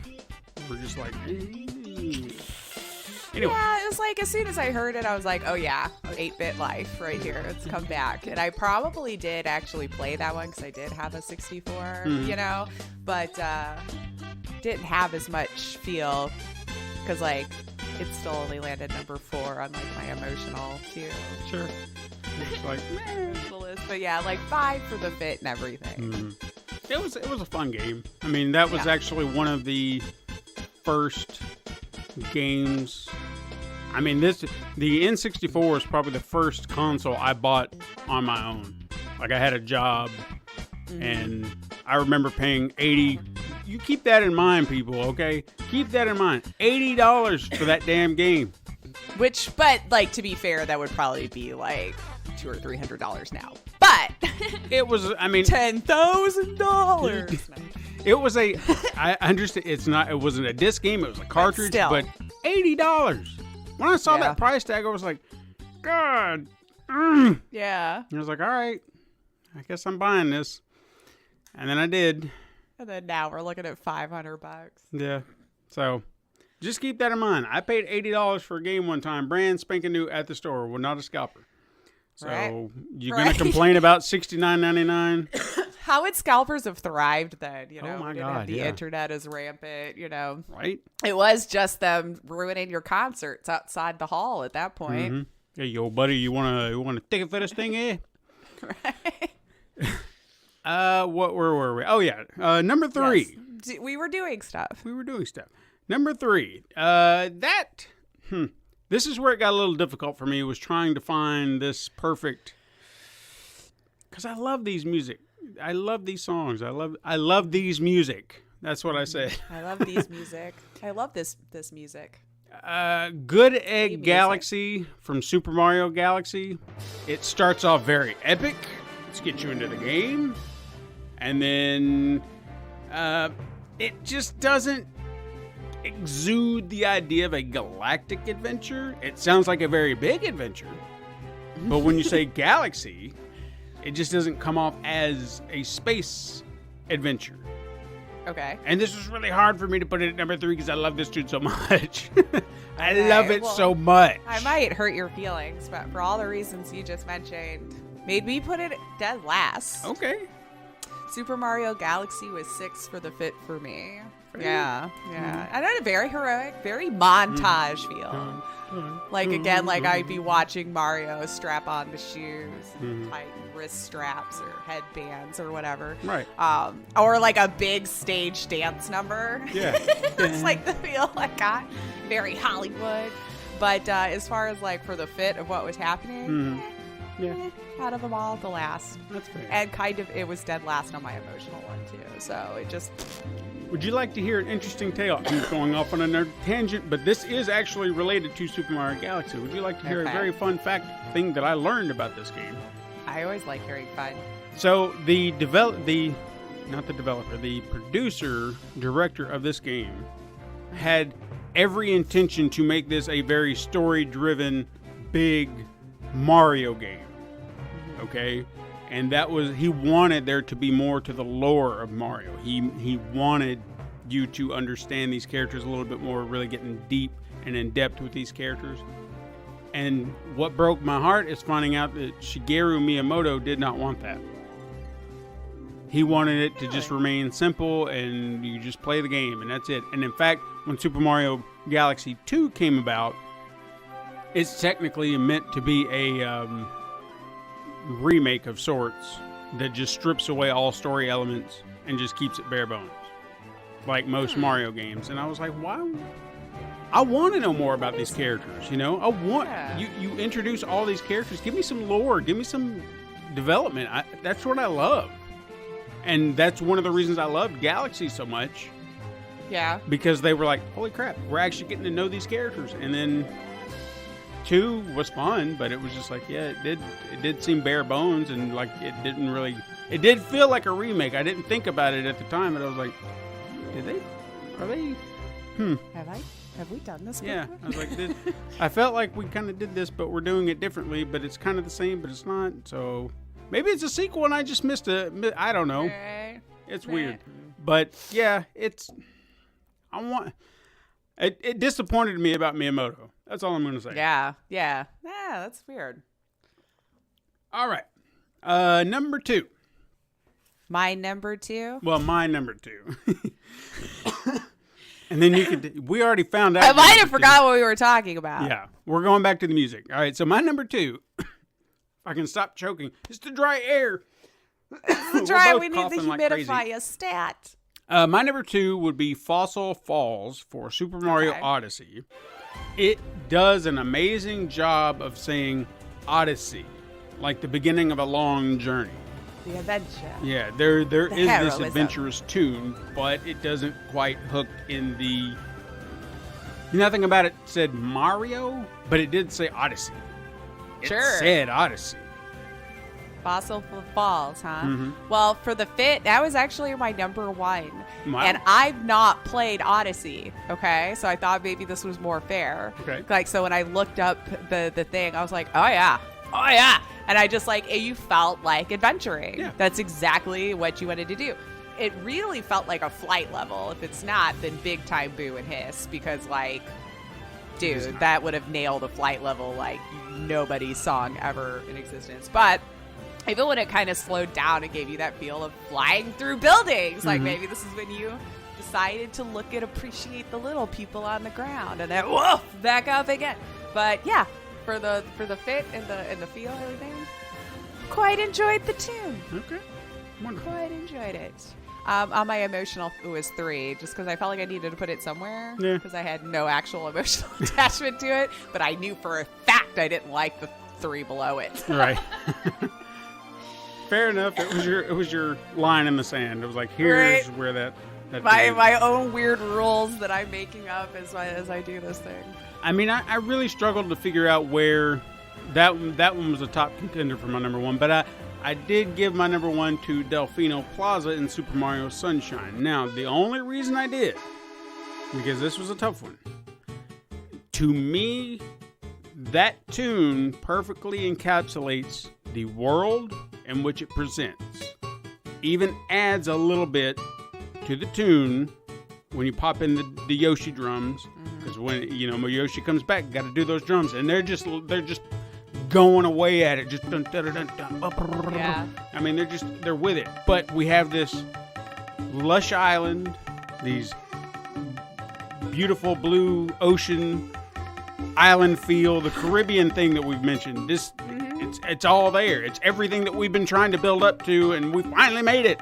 We're just like, anyway. Yeah, it was like as soon as I heard it, I was like, oh yeah, 8-bit life right here. It's come back. And I probably did actually play that one because I did have a 64, you know, but didn't have as much feel because like it still only landed number 4 on like my emotional too. Sure. It's like, List. But yeah, like 5 for the fit and everything. it was a fun game. I mean, that was actually one of the first games. I mean, the N64 is probably the first console I bought on my own. Like, I had a job, and I remember paying $80. You keep that in mind, people, okay? Keep that in mind. $80 for that damn game. Which, but like to be fair, that would probably be like $200 or $300 now. But It was, I mean, $10,000. it was I understand it wasn't a disc game, it was a cartridge, still. but $80. When I saw Yeah. that price tag, I was like, God. Yeah. And I was like, all right, I guess I'm buying this. And then I did. And then now we're looking at $500. Yeah. So just keep that in mind. I paid $80 for a game one time, brand spanking new at the store. Well, not a scalper. So Right. you're Right. going to complain about $69.99? How would scalpers have thrived then? You know, Oh my we didn't have God, the yeah. internet is rampant. You know, Right? it was just them ruining your concerts outside the hall at that point. Mm-hmm. Hey, yo, buddy, you want a ticket for this thing here? Right? Where were we? Oh, yeah. Number 3. Yes. We were doing stuff. We were doing stuff. Number 3. This is where it got a little difficult for me, was trying to find this perfect, because I love these music. I love these songs. I love these music. That's what I said. I love these music. I love this music. Good Egg music. Galaxy from Super Mario Galaxy. It starts off very epic. Let's get you into the game. And then it just doesn't exude the idea of a galactic adventure. It sounds like a very big adventure. But when you say galaxy, it just doesn't come off as a space adventure. Okay. And this was really hard for me to put it at number 3 because I love this dude so much. I Okay, love it well, so much. I might hurt your feelings, but for all the reasons you just mentioned, made me put it dead last. Okay. Super Mario Galaxy was 6 for the fit for me. Yeah. And it had a very heroic, very montage feel. Like, again, like I'd be watching Mario strap on the shoes and tighten wrist straps or headbands or whatever. Right. Or like a big stage dance number. Yeah. It's like the feel I got. Very Hollywood. But as far as like for the fit of what was happening, Yeah. out of them all, the last. That's fair. And kind of, it was dead last on my emotional one too. So it just, Would you like to hear an interesting tale? I'm going off on a tangent, but this is actually related to Super Mario Galaxy. Would you like to hear a Okay. very fun fact thing that I learned about this game? I always like hearing fun. So the producer, director of this game had every intention to make this a very story-driven, big Mario game. Okay? And he wanted there to be more to the lore of Mario. He wanted you to understand these characters a little bit more, really getting deep and in depth with these characters. And what broke my heart is finding out that Shigeru Miyamoto did not want that. He wanted it to just remain simple and you just play the game and that's it. And in fact, when Super Mario Galaxy 2 came about, it's technically meant to be a remake of sorts that just strips away all story elements and just keeps it bare bones, like most Mario games. And I was like, why? I want to know more about these characters, you know? I want you introduce all these characters. Give me some lore. Give me some development. That's what I love. And that's one of the reasons I loved Galaxy so much, Yeah. because they were like, holy crap, we're actually getting to know these characters. And then 2 was fun, but it was just like, yeah, it did seem bare bones, and like it did feel like a remake. I didn't think about it at the time, but I was like, are they Have we done this yeah, before? I was like, I felt like we kind of did this, but we're doing it differently, but it's kind of the same, but it's not. So maybe it's a sequel and I just missed I don't know. Right. It's weird. But yeah, it disappointed me about Miyamoto. That's all I'm going to say. Yeah. That's weird. All right. Number 2. My number 2. Well, my number 2. And then we already found out. I might have number 2. forgot what we were talking about. Yeah, we're going back to the music. All right, so my number 2, if I can stop choking, is the dry air. That's We're right. both We need the coughing like crazy. humidifier stat. My number 2 would be Fossil Falls for Super Mario Okay. Odyssey. It does an amazing job of saying Odyssey, like the beginning of a long journey. The adventure. Yeah, there is this heroism. adventurous tune, but it doesn't quite hook in the... Nothing about it said Mario, but it did say Odyssey. It Sure. said Odyssey. Fossil Falls, huh? Mhm. Well, for the fit, that was actually my number 1. Wow. And I've not played Odyssey, okay? So I thought maybe this was more fair. Okay. Like, so when I looked up the thing, I was like, oh yeah. And I just like, you felt like adventuring. Yeah. That's exactly what you wanted to do. It really felt like a flight level. If it's not, then big time boo and hiss because like, dude, that would have nailed a flight level like nobody's song ever in existence. But even when it kind of slowed down and gave you that feel of flying through buildings, like maybe this is when you decided to look and appreciate the little people on the ground and then woof back up again. But yeah, for the fit and the feel and everything, quite enjoyed the tune. Okay. Wonderful. Quite enjoyed it. On my emotional, it was 3, just because I felt like I needed to put it somewhere, Yeah. because I had no actual emotional attachment to it, but I knew for a fact I didn't like the 3 below it. Right. Fair enough. It was your line in the sand. It was like, here's Right. where that My own weird rules that I'm making up as I do this thing. I mean, I really struggled to figure out where that one was a top contender for my number 1, but I did give my number 1 to Delfino Plaza in Super Mario Sunshine. Now, the only reason I did, because this was a tough one, to me, that tune perfectly encapsulates the world in which it presents. Even adds a little bit to the tune when you pop in the Yoshi drums, because when Yoshi comes back, got to do those drums, and they're just going away at it, just dun, dun, dun, dun, dun, Yeah. I mean, they're with it. But we have this lush island, these beautiful blue ocean island feel, the Caribbean thing that we've mentioned. It's all there. It's everything that we've been trying to build up to, and we finally made it.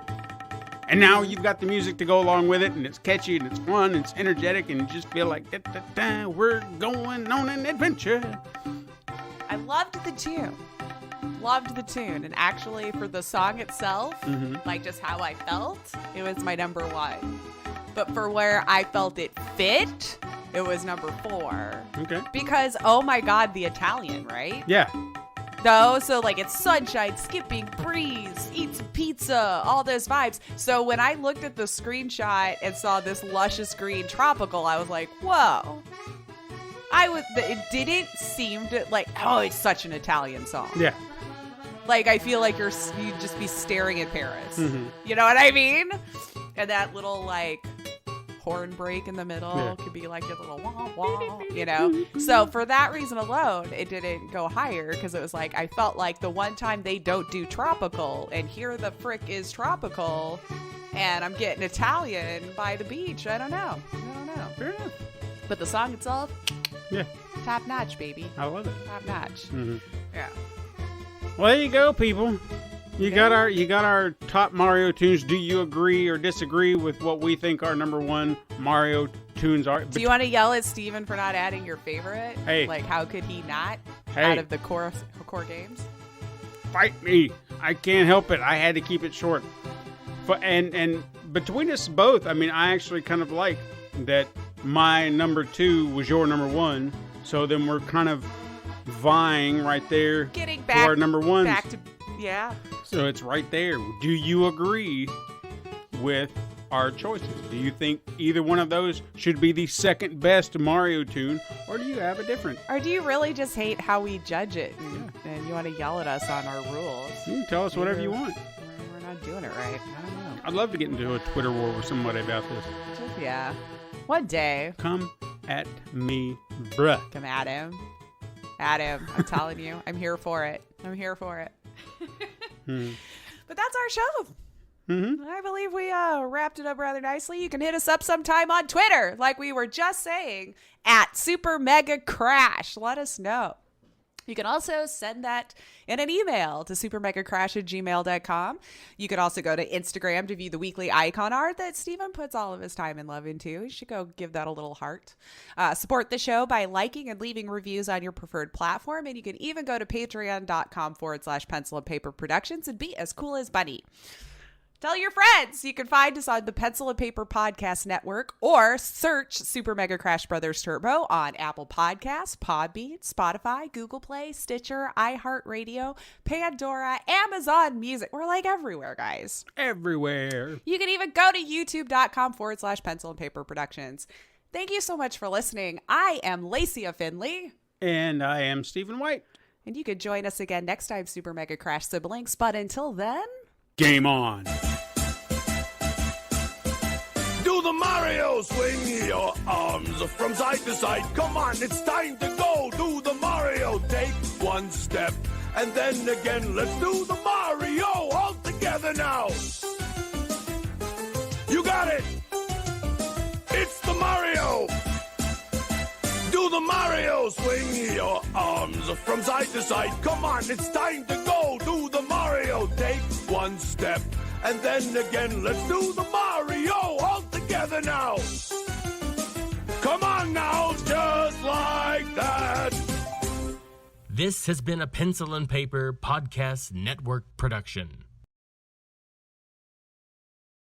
And now you've got the music to go along with it, and it's catchy, and it's fun, and it's energetic, and you just feel like, da, da, da, we're going on an adventure. I loved the tune. And actually, for the song itself, like just how I felt, it was my number 1. But for where I felt it fit, it was number 4. Okay. Because, oh my God, the Italian, right? Yeah. Though, so like it's sunshine, skipping, breeze, eat some pizza, all those vibes. So when I looked at the screenshot and saw this luscious green tropical, I was like, whoa. It didn't seem to like, oh, it's such an Italian song. Yeah. Like I feel like you'd just be staring at Paris. You know what I mean? And that little like horn break in the middle could be like a little wah wah, you know? So for that reason alone, it didn't go higher because it was like, I felt like the one time they don't do tropical and here the frick is tropical and I'm getting Italian by the beach. I don't know. Fair enough. But the song itself, Yeah. top notch, baby. I love it. Top notch. Yeah. Well, there you go, people. You got our top Mario tunes. Do you agree or disagree with what we think our number 1 Mario tunes are? Do you want to yell at Steven for not adding your favorite? Hey. Like, how could he not? Hey. Out of the core games? Fight me. I can't help it. I had to keep it short. And between us both, I mean, I actually kind of like that my number 2 was your number 1. So then we're kind of vying right there Getting to back our number 1s. back to yeah. So it's right there. Do you agree with our choices? Do you think either one of those should be the second best Mario tune, or do you have a different? Or do you really just hate how we judge it and you want to yell at us on our rules? You can tell us whatever you want. We're not doing it right. I don't know. I'd love to get into a Twitter war with somebody about this. Yeah. One day. Come at me, bruh. Come at him. At him. I'm telling you. I'm here for it. But that's our show. I believe we wrapped it up rather nicely. You can hit us up sometime on Twitter, like we were just saying, at Super Mega Crash. Let us know. You can also send that in an email to supermegacrash@gmail.com. You could also go to Instagram to view the weekly icon art that Steven puts all of his time and love into. You should go give that a little heart. Support the show by liking and leaving reviews on your preferred platform. And you can even go to patreon.com/pencil and paper productions and be as cool as Bunny. Tell your friends. You can find us on the Pencil and Paper Podcast Network or search Super Mega Crash Brothers Turbo on Apple Podcasts, Podbean, Spotify, Google Play, Stitcher, iHeartRadio, Pandora, Amazon Music. We're like everywhere, guys. Everywhere. You can even go to youtube.com/Pencil and Paper Productions. Thank you so much for listening. I am Lacey Finley. And I am Stephen White. And you can join us again next time, Super Mega Crash siblings. But until then... Game on. Do the Mario, swing your arms from side to side. Come on, it's time to go. Do the Mario, take one step. And then again, let's do the Mario all together now. You got it. It's the Mario. Do the Mario, swing your arms from side to side. Come on, it's time to go. Do the Mario, take one step. And then again, let's do the Mario all together now. Come on now, just like that. This has been a Pencil and Paper Podcast Network production.